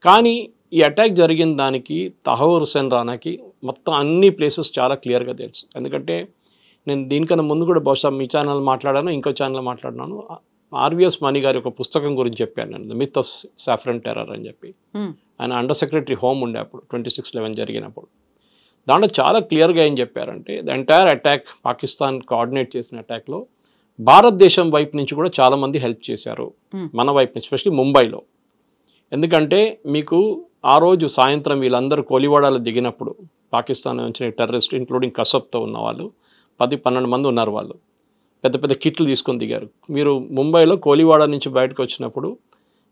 కానీ ఈ అటాక్ జరిగిన దానికి తహవూర్ హుస్సేన్ రానాకి మొత్తం అన్ని ప్లేసెస్ చాలా క్లియర్గా తెలుసు. ఎందుకంటే నేను దీనికన్నా ముందు కూడా బహుశా మీ ఛానల్ మాట్లాడాను, ఇంకో ఛానల్ మాట్లాడినాను. RVS మణి గారి ఒక పుస్తకం గురించి చెప్పాను నేను, the myth of saffron terror అని చెప్పి. ఆయన అండర్ సెక్రటరీ హోమ్ ఉండే అప్పుడు 26/11 జరిగినప్పుడు. దాంట్లో చాలా క్లియర్గా ఏం చెప్పారంటే the entire attack, Pakistan coordinate చేసిన అటాక్లో భారతదేశం వైపు నుంచి కూడా చాలామంది హెల్ప్ చేశారు, మన వైపు నుంచి, ఎస్పెషలీ ముంబైలో. ఎందుకంటే మీకు ఆ రోజు సాయంత్రం వీళ్ళందరూ కోలివాడాలో దిగినప్పుడు పాకిస్తాన్ నుంచి టెర్రరిస్ట్ ఇంక్లూడింగ్ కసబ్తో ఉన్న వాళ్ళు 10-12 మంది ఉన్నారు. వాళ్ళు పెద్ద పెద్ద కిట్లు తీసుకొని దిగారు. మీరు ముంబైలో కోలివాడ నుంచి బయటకు వచ్చినప్పుడు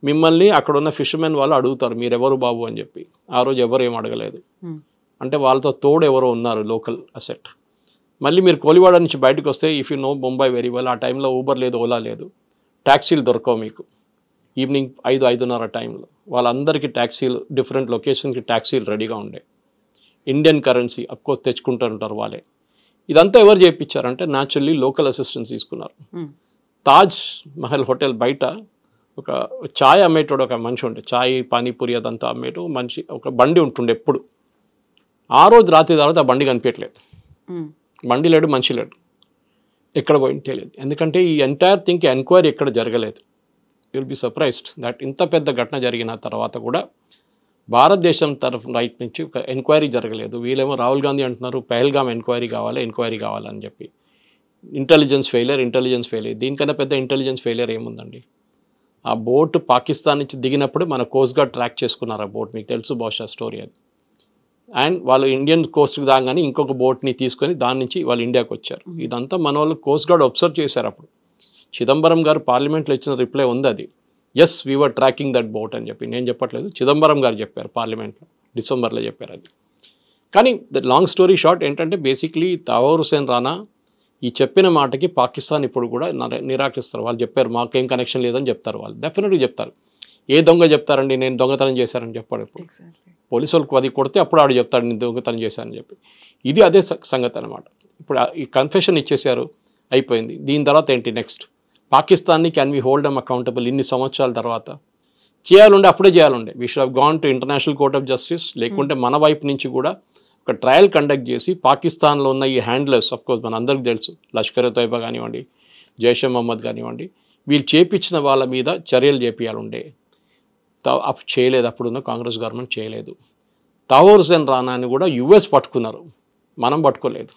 మిమ్మల్ని అక్కడ ఉన్న ఫిషర్మెన్ వాళ్ళు అడుగుతారు మీరెవరు బాబు అని చెప్పి. ఆ రోజు ఎవరు ఏం అడగలేదు, అంటే వాళ్ళతో తోడు ఎవరో ఉన్నారు లోకల్ అసెట్. మళ్ళీ మీరు కోలివాడ నుంచి బయటకు వస్తే, if you know Mumbai very well, ఆ టైంలో ఊబర్ లేదు, ఓలా లేదు, ట్యాక్సీలు దొరకవు మీకు. ఈవినింగ్ 5-5:30 టైంలో వాళ్ళందరికీ ట్యాక్సీలు, డిఫరెంట్ లొకేషన్కి ట్యాక్సీలు రెడీగా ఉండే. ఇండియన్ కరెన్సీ అఫ్కోర్స్ తెచ్చుకుంటూ ఉంటారు వాళ్ళే. ఇదంతా ఎవరు చేయించారంటే న్యాచురల్లీ లోకల్ అసిస్టెన్స్ తీసుకున్నారు. తాజ్ మహల్ హోటల్ బయట ఒక ఛాయ్ అమ్మేటోడు ఒక మనిషి ఉండే, ఛాయ్ పానీపూరి అదంతా అమ్మేటో మనిషి, ఒక బండి ఉంటుండే ఎప్పుడు. ఆ రోజు రాత్రి తర్వాత ఆ బండి కనిపించట్లేదు, బండి లేడు, మనిషి లేడు, ఎక్కడ పోయింది తెలియదు. ఎందుకంటే ఈ ఎంటైర్ థింగ్కి ఎంక్వైరీ ఎక్కడ జరగలేదు. You will be surprised that ఇంత పెద్ద ఘటన జరిగిన తర్వాత కూడా భారతదేశం తరఫు రైట్ నుంచి ఒక ఎంక్వైరీ జరగలేదు. వీళ్ళేమో రాహుల్ గాంధీ అంటున్నారు పెహల్గామ్ ఎంక్వైరీ కావాలని చెప్పి. Intelligence failure. దీనికన్నా పెద్ద ఇంటెలిజెన్స్ ఫెయిలియర్ ఏముందండి? ఆ బోట్ పాకిస్తాన్ నుంచి దిగినప్పుడు మన కోస్ట్ గార్డ్ ట్రాక్ చేసుకున్నారు ఆ బోట్, మీకు తెలుసు బహుశా స్టోరీ అది. అండ్ వాళ్ళు ఇండియన్ కోస్ట్కి దాగానే ఇంకొక బోట్ని తీసుకొని దాని నుంచి వాళ్ళు ఇండియాకి వచ్చారు. ఇదంతా మన వాళ్ళు కోస్ట్ గార్డ్ అబ్జర్వ్ చేశారు. అప్పుడు చిదంబరం గారు పార్లమెంట్లో ఇచ్చిన రిప్లై ఉంది అది, yes we were tracking that boat అని చెప్పి. నేను చెప్పట్లేదు, చిదంబరం గారు చెప్పారు పార్లమెంట్లో, డిసెంబర్లో చెప్పారు అది. కానీ ద లాంగ్ స్టోరీ షార్ట్ ఏంటంటే బేసిక్లీ తహవూర్ హుస్సేన్ రానా ఈ చెప్పిన మాటకి పాకిస్తాన్ ఇప్పుడు కూడా నిరాకరిస్తారు. వాళ్ళు చెప్పారు మాకేం కనెక్షన్ లేదని చెప్తారు. వాళ్ళు డెఫినెట్గా చెప్తారు. ఏ దొంగ చెప్తారండి నేను దొంగతనం చేశానని చెప్పాడు. ఇప్పుడు పోలీసు వాళ్ళకి అది కొడితే అప్పుడు ఆడు చెప్తాడు నేను దొంగతనం చేశానని చెప్పి. ఇది అదే సంగతి అనమాట. ఇప్పుడు ఈ కన్ఫెషన్ ఇచ్చేసారు, అయిపోయింది. దీని తర్వాత ఏంటి నెక్స్ట్? పాకిస్తాన్ని can we hold them accountable ఇన్ని సంవత్సరాల తర్వాత? చేయాలంటే అప్పుడే చేయాలండి. We should have gone to international court of justice. లేకుంటే మన వైపు నుంచి కూడా ఒక ట్రయల్ కండక్ట్ చేసి పాకిస్తాన్లో ఉన్న ఈ హ్యాండ్లర్స్, అఫ్కోర్స్ మన అందరికీ తెలుసు, లష్కర్ తోయిబా కానివ్వండి, జైషే మహమ్మద్ కానివ్వండి, వీళ్ళు చేపించిన వాళ్ళ మీద చర్యలు చేపియాలండే. అప్పుడు చేయలేదు, అప్పుడున్న కాంగ్రెస్ గవర్నమెంట్ చేయలేదు. తహోర్ హుసేన్ రానాని కూడా యుఎస్ పట్టుకున్నారు, మనం పట్టుకోలేదు.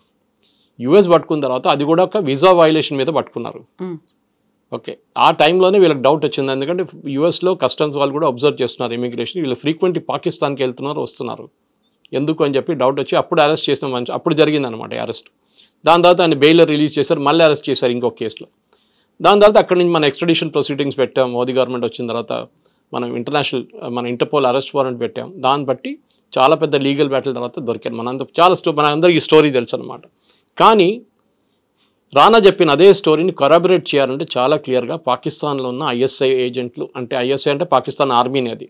యుఎస్ పట్టుకున్న తర్వాత అది కూడా ఒక వీసా వైలేషన్ మీద పట్టుకున్నారు. ఓకే, ఆ టైంలోనే వీళ్ళకి డౌట్ వచ్చింది. ఎందుకంటే యుఎస్లో కస్టమ్స్ వాళ్ళు కూడా అబ్జర్వ్ చేస్తున్నారు ఇమిగ్రేషన్, వీళ్ళు ఫ్రీక్వెంట్లీ పాకిస్తాన్కి వెళ్తున్నారు, వస్తున్నారు, ఎందుకు అని చెప్పి డౌట్ వచ్చి అప్పుడు అరెస్ట్ చేసిన మంచి అప్పుడు జరిగిందనమాట అరెస్ట్. దాని తర్వాత ఆయన బెయిల్ రిలీజ్ చేశారు, మళ్ళీ అరెస్ట్ చేశారు ఇంకొక కేసులో. దాని తర్వాత అక్కడి నుంచి మన ఎక్స్ట్రడిషన్ ప్రొసీడింగ్స్ పెట్టాం. మోదీ గవర్నమెంట్ వచ్చిన తర్వాత మనం మన ఇంటర్పోల్ అరెస్ట్ వారెంట్ పెట్టాం. దాన్ని బట్టి చాలా పెద్ద లీగల్ బ్యాటిల్ తర్వాత దొరికాను. మన అందరికీ స్టోరీ తెలుసు అనమాట. కానీ రానా చెప్పిన అదే స్టోరీని కరాబరేట్ చేయాలంటే చాలా క్లియర్గా పాకిస్తాన్లో ఉన్న ఐఎస్ఐ ఏజెంట్లు, అంటే ఐఎస్ఐ అంటే పాకిస్తాన్ ఆర్మీని, అది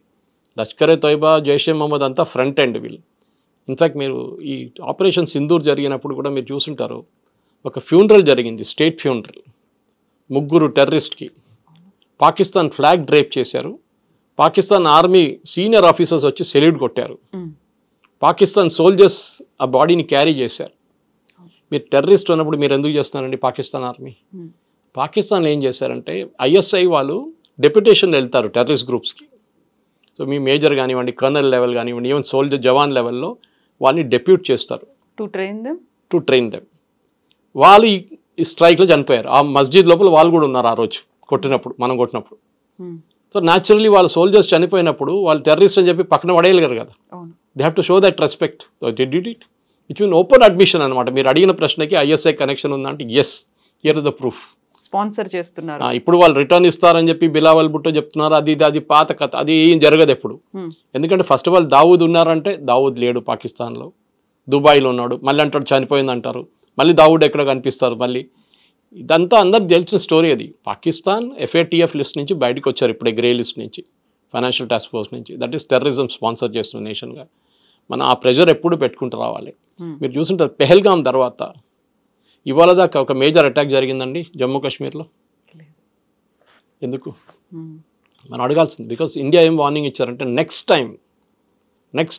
లష్కర్ తోయిబా, జైషే మహమ్మద్ అంతా ఫ్రంట్ ఎండ్ వీళ్ళు. ఇన్ఫ్యాక్ట్ మీరు ఈ ఆపరేషన్ సింధూర్ జరిగినప్పుడు కూడా మీరు చూసుంటారు, ఒక ఫ్యూనరల్ జరిగింది, స్టేట్ ఫ్యూనరల్. 3 టెర్రరిస్ట్కి పాకిస్తాన్ ఫ్లాగ్ డ్రేప్ చేశారు. పాకిస్తాన్ ఆర్మీ సీనియర్ ఆఫీసర్స్ వచ్చి సెల్యూట్ కొట్టారు. పాకిస్తాన్ సోల్జర్స్ ఆ బాడీని క్యారీ చేశారు. మీరు టెర్రరిస్ట్ ఉన్నప్పుడు మీరు ఎందుకు చేస్తున్నారండి పాకిస్తాన్ ఆర్మీ? పాకిస్తాన్ ఏం చేశారంటే ఐఎస్ఐ వాళ్ళు డెప్యుటేషన్ వెళ్తారు టెర్రరిస్ట్ గ్రూప్స్కి. సో మీ మేజర్ కానివ్వండి, కర్నల్ లెవెల్ కానివ్వండి, ఈవెన్ సోల్జర్ జవాన్ లెవెల్లో వాళ్ళని డెప్యూట్ చేస్తారు టు ట్రైన్ దెమ్. వాళ్ళు ఈ స్ట్రైక్లో చనిపోయారు. ఆ మస్జిద్ లోపల వాళ్ళు కూడా ఉన్నారు ఆ రోజు మనం కొట్టినప్పుడు. సో న్యాచురల్లీ వాళ్ళ సోల్జర్స్ చనిపోయినప్పుడు వాళ్ళు టెర్రరిస్ట్ అని చెప్పి పక్కన పడేయలేరు కదా. They have to show that respect. It's mean open admission అనమాట. మీరు అడిగిన ప్రశ్నకి ఐఎస్ఐ కనెక్షన్ ఉందంటే yes, here is the proof. Sponsor చేస్తున్నారు. ఇప్పుడు వాళ్ళు రిటర్న్ ఇస్తారని చెప్పి బిలావల్ భుట్టో చెప్తున్నారు. అది పాత కథ, అది ఏం జరగదు ఎప్పుడు. ఎందుకంటే ఫస్ట్ ఆఫ్ ఆల్ దావూద్ ఉన్నారంటే దావూద్ లేడు పాకిస్తాన్లో, దుబాయ్లో ఉన్నాడు. మళ్ళీ అంటాడు చనిపోయింది అంటారు, మళ్ళీ దావూద్ ఎక్కడ కనిపిస్తారు మళ్ళీ. ఇదంతా అందరికి తెలిసిన స్టోరీ. అది పాకిస్తాన్ FATF లిస్ట్ నుంచి బయటకు వచ్చారు ఇప్పుడే, గ్రే లిస్ట్ నుంచి, ఫైనాన్షియల్ టాస్క్ ఫోర్స్ నుంచి. దట్ ఈస్ టెర్రరిజం స్పాన్సర్ చేస్తున్న నేషన్గా. మనం ఆ ప్రెషర్ ఎప్పుడు పెట్టుకుంటూ రావాలి. మీరు చూసుంటారు పెహల్గాం తర్వాత ఇవాళ దాకా ఒక మేజర్ అటాక్ జరిగిందండి జమ్మూ కాశ్మీర్లో. ఎందుకు మనం అడగాల్సింది? బికాస్ ఇండియా ఏం వార్నింగ్ ఇచ్చారంటే నెక్స్ట్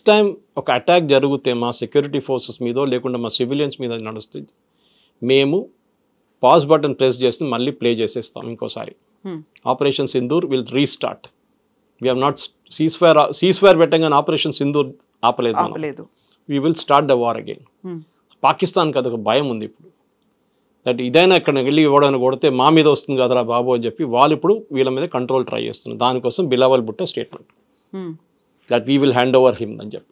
టైం ఒక అటాక్ జరిగితే మా సెక్యూరిటీ ఫోర్సెస్ మీదో లేకుండా మా సివిలియన్స్ మీద నడుస్తుంది, మేము పాజ్ బటన్ ప్రెస్ చేసి మళ్ళీ ప్లే చేసేస్తాం ఇంకోసారి. Operation Sindoor will restart. We have not cease fire పెట్టగానే ఆపరేషన్ సింధూర్ ఆపలేదు. We will start the war again. పాకిస్తాన్కి అదొక భయం ఉంది ఇప్పుడు, దట్ ఇదైనా ఇక్కడ వెళ్ళి ఇవ్వడానికి కొడితే మా మీద వస్తుంది కదరా బాబు అని చెప్పి వాళ్ళు ఇప్పుడు వీళ్ళ మీద కంట్రోల్ ట్రై చేస్తున్నారు. దానికోసం Bilawal Bhutto statement that we will hand over him అని చెప్పి.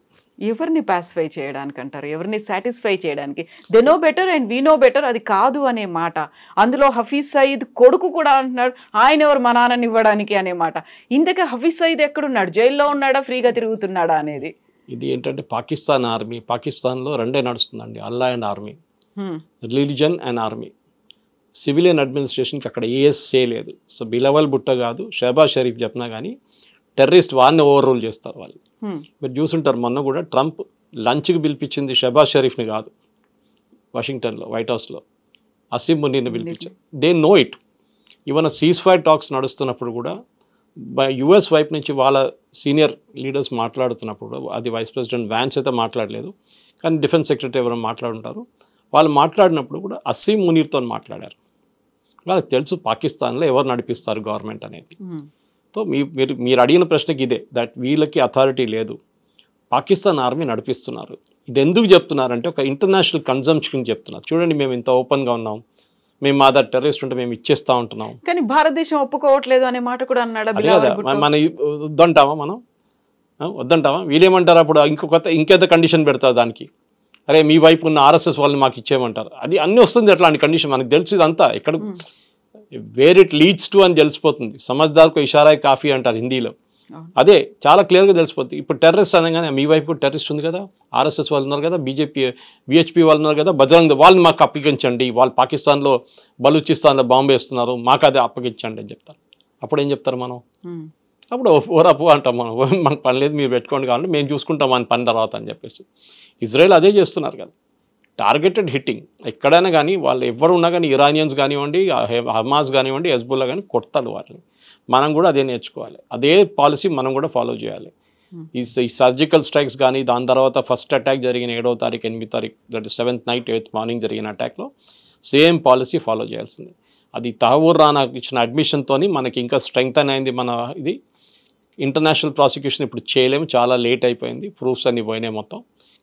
ఎవరిని పాసిఫై చేయడానికి అంటారు, ఎవరిని సాటిస్ఫై చేయడానికి? They know better and we know better అది కాదు అనే మాట. అందులో హఫీజ్ సయీద్ కొడుకు కూడా అంటున్నాడు ఆయన ఎవరు మా నాన్నని ఇవ్వడానికి అనే మాట. ఇంతకీ హఫీజ్ సయీద్ ఎక్కడున్నాడు? జైల్లో ఉన్నాడా, ఫ్రీగా తిరుగుతున్నాడా అనేది? ఇది ఏంటంటే పాకిస్తాన్ ఆర్మీ, పాకిస్తాన్లో రెండే నడుస్తుందండి, Allah and army, religion and army. Civilian అడ్మినిస్ట్రేషన్కి అక్కడ ఏఎస్ఏ లేదు. సో బిలావల్ భుట్టో కాదు, షహబాజ్ షరీఫ్ చెప్పినా కానీ టెర్రరిస్ట్ వారిని ఓవర్ రూల్ చేస్తారు వాళ్ళు. మీరు చూసుంటారు మొన్న కూడా ట్రంప్ లంచ్కి పిలిపించింది షహబాజ్ షరీఫ్ని కాదు, వాషింగ్టన్లో వైట్ హౌస్లో అసీం మునీర్ని పిలిపించారు. They know it. Even cease fire talks నడుస్తున్నప్పుడు కూడా యుఎస్ వైపు నుంచి వాళ్ళ సీనియర్ లీడర్స్ మాట్లాడుతున్నప్పుడు, అది వైస్ ప్రెసిడెంట్ వ్యాన్స్ అయితే మాట్లాడలేదు కానీ డిఫెన్స్ సెక్రటరీ ఎవరైనా మాట్లాడుంటారు, వాళ్ళు మాట్లాడినప్పుడు కూడా అసీం మునీర్తో మాట్లాడారు. వాళ్ళకి తెలుసు పాకిస్తాన్లో ఎవరు నడిపిస్తారు గవర్నమెంట్ అనేది. సో మీరు అడిగిన ప్రశ్నకి ఇదే, దట్ వీళ్ళకి అథారిటీ లేదు, పాకిస్తాన్ ఆర్మీ నడిపిస్తున్నారు. ఇది ఎందుకు చెప్తున్నారంటే ఒక ఇంటర్నేషనల్ కన్జంప్షన్ చెప్తున్నారు. చూడండి మేము ఇంత ఓపెన్గా ఉన్నాం, మేము మా దగ్గర టెర్రరిస్ట్ ఉంటే మేము ఇచ్చేస్తూ ఉంటున్నాం, కానీ భారతదేశం ఒప్పుకోవట్లేదు అనే మాట కూడా అన్నాడు. మన వద్దంటావా? వీళ్ళేమంటారు అప్పుడు ఇంకేదో కండిషన్ పెడతారు దానికి, అరే మీ వైపు ఉన్న RSS వాళ్ళని మాకు ఇచ్చేయమంటారు. అది అన్నీ వస్తుంది అట్లాంటి కండిషన్. మనకు తెలుసు ఇదంతా ఎక్కడ వేర్ ఇట్ లీడ్స్ టు అని తెలిసిపోతుంది. సమజ్దార్కు ఇషారా కాఫీ అంటారు హిందీలో. అదే చాలా క్లియర్గా తెలిసిపోతుంది. ఇప్పుడు టెర్రరిస్ట్ అనగానే మీ వైపు కూడా టెర్రరిస్ట్ ఉంది కదా, ఆర్ఎస్ఎస్ వాళ్ళు ఉన్నారు కదా, బీజేపీ విహెచ్పి వాళ్ళు ఉన్నారు కదా, బజరంగ్ వాళ్ళని మాకు అప్పగించండి, వాళ్ళు పాకిస్తాన్లో బలూచిస్తాన్లో బాంబు వేస్తున్నారు, మాకు అది అప్పగించండి అని చెప్తారు. అప్పుడు ఏం చెప్తారు మనం? అప్పుడు ఓరపు అంటాం మనం, మాకు పని లేదు మీరు పెట్టుకోండి కావాలంటే మేము చూసుకుంటాం అని పని తర్వాత అని చెప్పేసి. ఇజ్రాయెల్ అదే చేస్తున్నారు కదా, టార్గెటెడ్ హిట్టింగ్. ఎక్కడైనా కానీ వాళ్ళు ఎవరు ఉన్నా కానీ, ఇరానియన్స్ కానివ్వండి, హమాస్ కానివ్వండి, హెజ్బుల్లా కానీ కొడతాడు వాళ్ళని. మనం కూడా అదే నేర్చుకోవాలి, అదే పాలసీ మనం కూడా ఫాలో చేయాలి. ఈ సర్జికల్ స్ట్రైక్స్ కానీ, దాని తర్వాత ఫస్ట్ అటాక్ జరిగిన 7వ తారీఖు 8వ తారీఖు, that is 7th night 8th morning జరిగిన అటాక్లో సేమ్ పాలసీ ఫాలో చేయాల్సింది. అది తహవూర్ రానాకు ఇచ్చిన అడ్మిషన్తో మనకి ఇంకా స్ట్రెంగ్తన్ అయింది. మన ఇది ఇంటర్నేషనల్ ప్రాసిక్యూషన్ ఇప్పుడు చేయలేము, చాలా లేట్ అయిపోయింది, ప్రూఫ్స్ అన్ని పోయినాయి మొత్తం.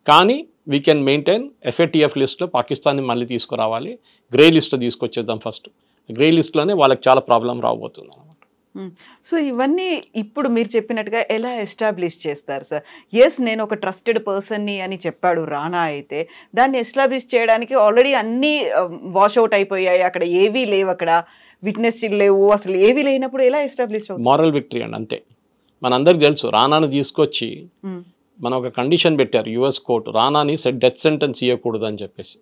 కానీ వీ కెన్ మెయింటైన్ ఎఫ్ఏటిఎఫ్ లిస్ట్లో పాకిస్తాన్ని మళ్ళీ తీసుకురావాలి, గ్రే లిస్ట్లో తీసుకొచ్చేద్దాం ఫస్ట్. గ్రే లిస్ట్లోనే వాళ్ళకి చాలా ప్రాబ్లం రాబోతుంది అనమాట. సో ఇవన్నీ ఇప్పుడు మీరు చెప్పినట్టుగా ఎలా ఎస్టాబ్లిష్ చేస్తారు సార్? ఎస్, నేను ఒక ట్రస్టెడ్ పర్సన్ని అని చెప్పాడు రానా, అయితే దాన్ని ఎస్టాబ్లిష్ చేయడానికి ఆల్రెడీ అన్నీ వాష్అవుట్ అయిపోయాయి, అక్కడ ఏవీ లేవు, అక్కడ విట్నెస్ లేవు, అసలు ఏవీ లేనప్పుడు ఎలా ఎస్టాబ్లిష్ అవుతుంది? మారల్ విక్టరీ అండి, అంతే. మనందరికి తెలుసు, రానాను తీసుకొచ్చి మన ఒక కండిషన్ పెట్టారు యుఎస్ కోర్టు, రానాని డెత్ సెంటెన్స్ ఇవ్వకూడదు అని చెప్పేసి.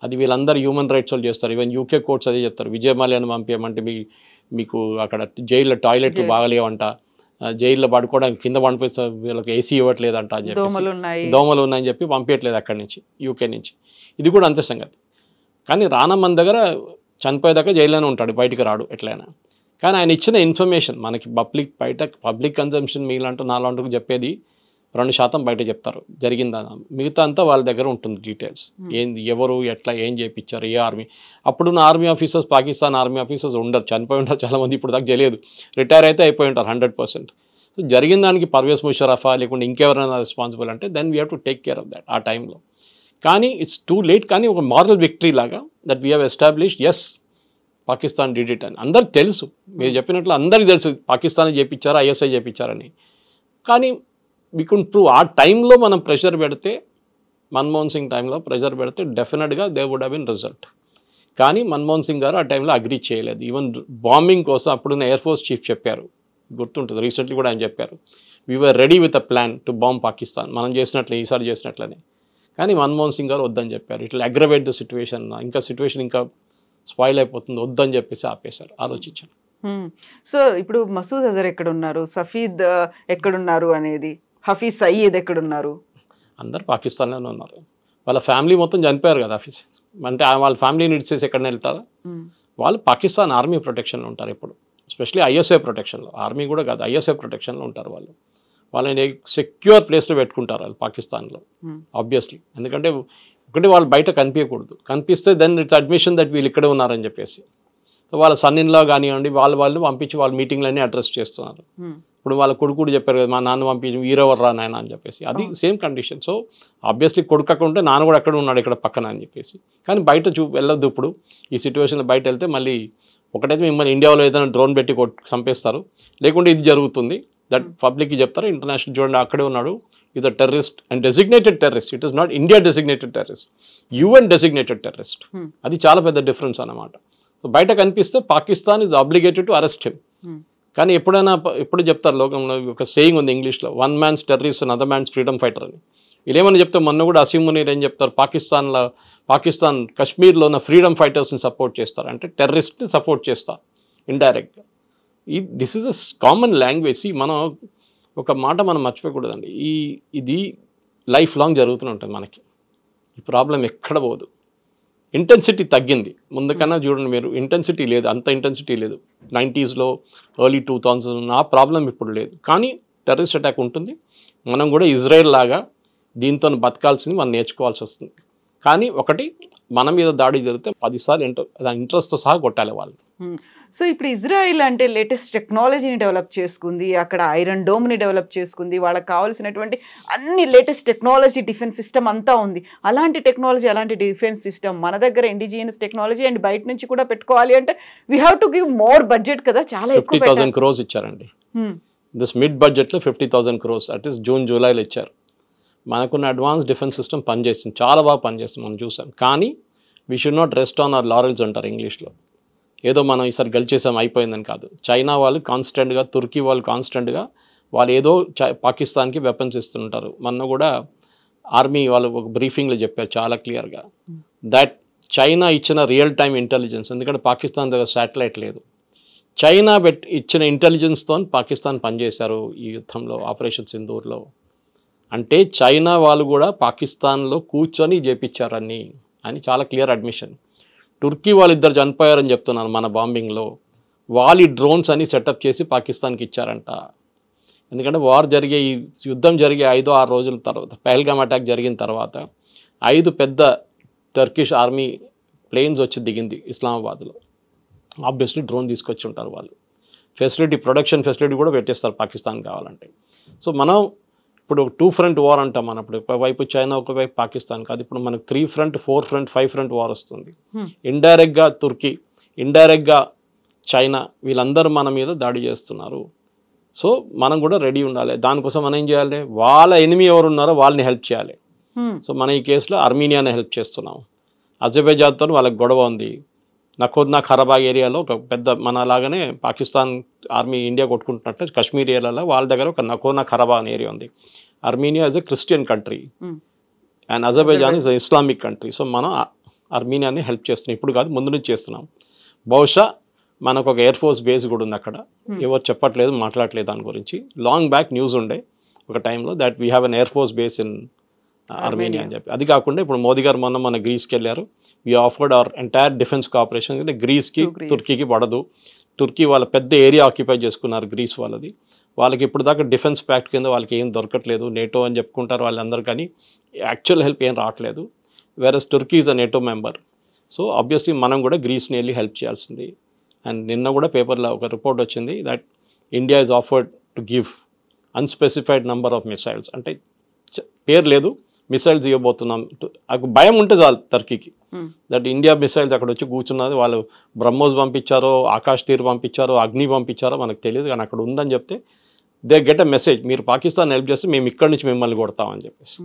అది వీళ్ళందరూ హ్యూమన్ రైట్స్ వాళ్ళు చేస్తారు. ఈవెన్ యూకే కోర్ట్స్ అదే చెప్తారు, విజయ్ మాల్యాను పంపించమంటే మీకు అక్కడ జైల్లో టాయిలెట్లు బాగలేవంట, జైల్లో పడుకోవడానికి కింద పంపిస్తే వీళ్ళకి ఏసీ ఇవ్వట్లేదంట అని చెప్పి, దోమలు ఉన్నాయని చెప్పి పంపించట్లేదు అక్కడి నుంచి, యూకే నుంచి. ఇది కూడా అంతే సంగతి. కానీ రానా మన దగ్గర చనిపోయేదాకా జైల్లోనే ఉంటాడు, బయటికి రాడు ఎట్లయినా. కానీ ఆయన ఇచ్చిన ఇన్ఫర్మేషన్ మనకి పబ్లిక్ కన్జంప్షన్ మీలాంటి నాలాంటి చెప్పేది 2% బయట చెప్తారు జరిగిందని, మిగతా అంతా వాళ్ళ దగ్గర ఉంటుంది డీటెయిల్స్. ఏంది, ఎవరు, ఎట్లా, ఏం చేయించారు, ఏ ఆర్మీ. అప్పుడున్న army officers, Pakistan army officers ఉండరు, చనిపోయి ఉంటారు చాలామంది, ఇప్పుడు దాకా తెలియదు, రిటైర్ అయితే అయిపోయి ఉంటారు 100%. సో జరిగిన దానికి పర్వేజ్ ముషరఫా లేకుంటే ఇంకెవరైనా రెస్పాన్సిబుల్ అంటే then we have to take care of that ఆ టైంలో. కానీ ఇట్స్ టూ లేట్. కానీ ఒక మారల్ విక్టరీ లాగా that we have established, yes Pakistan did it అని అందరికి తెలుసు. మీరు చెప్పినట్లు అందరికీ తెలుసు పాకిస్తాన్ చేయించారా, ఐఎస్ఐ చేయించారని. కానీ వీ కుడ్ ప్రూవ్. ఆ టైంలో మనం ప్రెషర్ పెడితే, మన్మోహన్ సింగ్ టైంలో ప్రెషర్ పెడితే డెఫినెట్గా they would have been result. కానీ మన్మోహన్ సింగ్ గారు ఆ టైంలో అగ్రీ చేయలేదు. ఈవెన్ బాంబింగ్ కోసం అప్పుడున్న ఎయిర్ ఫోర్స్ చీఫ్ చెప్పారు, గుర్తుంటుంది, రీసెంట్లీ కూడా ఆయన చెప్పారు, we were ready with a plan to bomb Pakistan, మనం చేసినట్లే ఈసారి చేసినట్లనే. కానీ మన్మోహన్ సింగ్ గారు వద్దని చెప్పారు, ఇట్లా అగ్రవేట్ ద సిచ్యువేషన్, ఇంకా సిచ్యువేషన్ ఇంకా స్పాయిల్ అయిపోతుంది, వద్దని చెప్పేసి ఆపేశారు, ఆలోచించారు. సో ఇప్పుడు మసూద్ అజర్ ఎక్కడున్నారు, సఫీద్ ఎక్కడున్నారు అనేది, హఫీజ్ సయీద్ ఎక్కడున్నారు? అందరు పాకిస్తాన్లోనే ఉన్నారు. వాళ్ళ ఫ్యామిలీ మొత్తం చనిపోయారు కదా హఫీజ్ అంటే, వాళ్ళ ఫ్యామిలీని ఇడిచేసి ఎక్కడనే వెళ్తారా? వాళ్ళు పాకిస్తాన్ ఆర్మీ ప్రొటెక్షన్లో ఉంటారు ఎప్పుడు, ఎస్పెషలీ ఐఎస్ఐ ప్రొటెక్షన్లో. ఆర్మీ కూడా కాదు, ఐఎస్ఐ ప్రొటెక్షన్లో ఉంటారు వాళ్ళు. వాళ్ళని సెక్యూర్ ప్లేస్లో పెట్టుకుంటారు వాళ్ళు పాకిస్తాన్లో ఆబ్వియస్లీ. ఎందుకంటే ఒకటి వాళ్ళు బయట కనిపించకూడదు, కనిపిస్తే దెన్ ఇట్స్ అడ్మిషన్ దట్ వీళ్ళు ఇక్కడే ఉన్నారని చెప్పేసి. సో వాళ్ళ సన్నిన్లా కానివ్వండి, వాళ్ళు పంపించి వాళ్ళ మీటింగ్లన్నీ అడ్రస్ చేస్తున్నారు. ఇప్పుడు వాళ్ళ కొడుకు చెప్పారు కదా, మా నాన్న పంపించి వీరెవరు రా నాయన అని చెప్పేసి, అది సేమ్ కండిషన్. సో ఆబ్వియస్లీ కొడుకు అక్కడ ఉంటే నాన్న కూడా అక్కడ ఉన్నాడు ఇక్కడ పక్కన అని చెప్పేసి. కానీ బయట వెళ్ళొద్దు. ఇప్పుడు ఈ సిచ్యువేషన్లో బయట వెళ్తే మళ్ళీ ఒకటైతే మిమ్మల్ని ఇండియాలో ఏదైనా డ్రోన్ పెట్టి చంపేస్తారు, లేకుంటే ఇది జరుగుతుంది, దట్ పబ్లిక్కి చెప్తారు, ఇంటర్నేషనల్ చూడండి అక్కడే ఉన్నాడు, ఇది terrorist and designated terrorist. It is not India designated terrorist, UN designated terrorist. అది చాలా పెద్ద డిఫరెన్స్ అన్నమాట. సో బయట కనిపిస్తే Pakistan is obligated to arrest him. కానీ ఎప్పుడు చెప్తారు లోకంలో ఒక సేయింగ్ ఉంది ఇంగ్లీష్లో, one man's terrorist and other man's freedom fighter అని. వీళ్ళేమని చెప్తే మొన్న కూడా అసీం మునీర్ ఏం చెప్తారు, పాకిస్తాన్ కశ్మీర్లో ఉన్న ఫ్రీడమ్ ఫైటర్స్ని సపోర్ట్ చేస్తారు, అంటే టెర్రరిస్ట్ని సపోర్ట్ చేస్తారు ఇండైరెక్ట్గా. This is a common language. మనం ఒక మాట మనం మర్చిపోకూడదండి, ఇది లైఫ్ లాంగ్ జరుగుతూనే ఉంటుంది మనకి. ఈ ప్రాబ్లం ఎక్కడ పోదు. ఇంటెన్సిటీ తగ్గింది, ముందుకన్నా చూడండి మీరు, ఇంటెన్సిటీ లేదు, అంత ఇంటెన్సిటీ లేదు. 90s ఎర్లీ 2000 ఆ ప్రాబ్లం ఇప్పుడు లేదు. కానీ టెర్రరిస్ట్ అటాక్ ఉంటుంది. మనం కూడా ఇజ్రాయెల్ లాగా దీంతో బతకాల్సింది మనం నేర్చుకోవాల్సి వస్తుంది. కానీ ఒకటి, మన మీద దాడి జరిగితే 10 సార్లు ఇంట్రెస్ట్తో సహా కొట్టాలి వాళ్ళు. సో ఇప్పుడు ఇజ్రాయిల్ అంటే లేటెస్ట్ టెక్నాలజీని డెవలప్ చేసుకుంది, అక్కడ ఐరన్ డోమ్ని డెవలప్ చేసుకుంది, వాళ్ళకి కావాల్సినటువంటి అన్ని లేటెస్ట్ టెక్నాలజీ, డిఫెన్స్ సిస్టమ్ అంతా ఉంది. అలాంటి టెక్నాలజీ, అలాంటి డిఫెన్స్ సిస్టమ్ మన దగ్గర ఇండిజినియస్ టెక్నాలజీ అండ్ బయట నుంచి కూడా పెట్టుకోవాలి అంటే we have to give more budget కదా, చాలా ఎక్కువ. 50,000 crores ఇచ్చారండి. దిస్ మిడ్ బడ్జెట్లో 50,000 crores, అట్ ఈస్ జూన్ జూలైలో ఇచ్చారు. మనకున్న అడ్వాన్స్ డిఫెన్స్ సిస్టమ్ పనిచేస్తుంది, చాలా బాగా పనిచేస్తుంది, మనం చూసాం. కానీ we should not rest on hour laurels అంటారు ఇంగ్లీష్లో. ఏదో మనం ఈసారి గెలిచేసాం అయిపోయిందని కాదు. చైనా వాళ్ళు కాన్స్టెంట్గా, తుర్కీ వాళ్ళు కాన్స్టెంట్గా వాళ్ళు ఏదో పాకిస్తాన్కి వెపన్స్ ఇస్తుంటారు. మొన్న కూడా ఆర్మీ వాళ్ళు ఒక బ్రీఫింగ్లో చెప్పారు చాలా క్లియర్గా దట్ చైనా ఇచ్చిన రియల్ టైమ్ ఇంటెలిజెన్స్, ఎందుకంటే పాకిస్తాన్ దగ్గర శాటిలైట్ లేదు, చైనా ఇచ్చిన ఇంటెలిజెన్స్తో పాకిస్తాన్ పనిచేశారు ఈ యుద్ధంలో, ఆపరేషన్ సింధూర్లో. అంటే చైనా వాళ్ళు కూడా పాకిస్తాన్లో కూర్చొని చేపించారని అని చాలా క్లియర్ అడ్మిషన్. టుర్కీ వాళ్ళిద్దరు చనిపోయారని చెప్తున్నారు మన బాంబింగ్లో, వాళ్ళు ఈ డ్రోన్స్ అని సెటప్ చేసి పాకిస్తాన్కి ఇచ్చారంట. ఎందుకంటే ఈ యుద్ధం జరిగే 5-6 రోజుల తర్వాత, పహల్గామ్ అటాక్ జరిగిన తర్వాత 5 పెద్ద టర్కిష్ ఆర్మీ ప్లేన్స్ వచ్చి దిగింది ఇస్లామాబాద్లో. ఆబ్వియస్లీ డ్రోన్ తీసుకొచ్చి ఉంటారు వాళ్ళు. ప్రొడక్షన్ ఫెసిలిటీ కూడా పెట్టేస్తారు పాకిస్తాన్ కావాలంటే. సో మనం ఇప్పుడు 2 ఫ్రంట్ వార్ అంటాం. మనం ఇప్పుడు ఒకవైపు చైనా, ఒకవైపు పాకిస్తాన్ కాదు, ఇప్పుడు మనకు 3 ఫ్రంట్ 4 ఫ్రంట్ 5 ఫ్రంట్ వార్ వస్తుంది. ఇండైరెక్ట్గా తుర్కీ, ఇండైరెక్ట్గా చైనా, వీళ్ళందరూ మన మీద దాడి చేస్తున్నారు. సో మనం కూడా రెడీ ఉండాలి. దానికోసం మనం ఏం చేయాలి, వాళ్ళ ఎనిమి ఎవరు ఉన్నారో వాళ్ళని హెల్ప్ చేయాలి. సో మన ఈ కేసులో అర్మీనియాని హెల్ప్ చేస్తున్నాం. అజర్బైజాన్తో వాళ్ళకి గొడవ ఉంది. నకోర్నా ఖరాబాగ్ ఏరియాలో ఒక పెద్ద మన లాగానే పాకిస్తాన్ ఆర్మీ ఇండియా కొట్టుకుంటున్నట్టు కాశ్మీర్ ఏరియాలో వాళ్ళ దగ్గర ఒక నకోర్నా ఖరాబాగ్ అనే ఏరియా ఉంది. Armenia is a Christian country and Azerbaijan is Islamic country. So మనం అర్మీనియాని హెల్ప్ చేస్తున్నాం. ఇప్పుడు కాదు, ముందు నుంచి చేస్తున్నాం. బహుశా మనకు ఒక ఎయిర్ ఫోర్స్ బేస్ కూడా ఉంది అక్కడ, ఎవరు చెప్పట్లేదు, మాట్లాడలేదు దాని గురించి. లాంగ్ బ్యాక్ న్యూస్ ఉండే ఒక టైంలో that we have an air force base in Armenia అని చెప్పి. అది కాకుండా ఇప్పుడు మోదీ గారు మన గ్రీస్కి వెళ్ళారు. We offered our entire defence cooperation. అంటే గ్రీస్కి తుర్కీకి పడదు, తుర్కీ వాళ్ళ పెద్ద ఏరియా ఆక్యుపై చేసుకున్నారు గ్రీస్ వాళ్ళది. వాళ్ళకి ఇప్పుడు దాకా డిఫెన్స్ ప్యాక్ట్ కింద వాళ్ళకి ఏం దొరకట్లేదు, నేటో అని చెప్పుకుంటారు వాళ్ళందరూ, కానీ యాక్చువల్ హెల్ప్ ఏం రావట్లేదు. Whereas Turkey is a NATO member. So obviously మనం కూడా గ్రీస్ని వెళ్ళి హెల్ప్ చేయాల్సింది. అండ్ నిన్న కూడా పేపర్లో ఒక రిపోర్ట్ వచ్చింది that India is offered to give unspecified number of missiles. అంటే పేరు లేదు, మిసైల్స్ ఇవ్వబోతున్నాం. భయం ఉంటే చాలు టర్కీకి దట్ ఇండియా మిసైల్స్ అక్కడ వచ్చి కూర్చున్నది. వాళ్ళు బ్రహ్మోస్ పంపించారో, ఆకాష్ తీర్ పంపించారో, అగ్ని పంపించారో మనకు తెలియదు, కానీ అక్కడ ఉందని చెప్తే దే గెట్ అ మెసేజ్, మీరు పాకిస్తాన్ హెల్ప్ చేస్తే మేము ఇక్కడి నుంచి మిమ్మల్ని కొడతామని చెప్పేసి.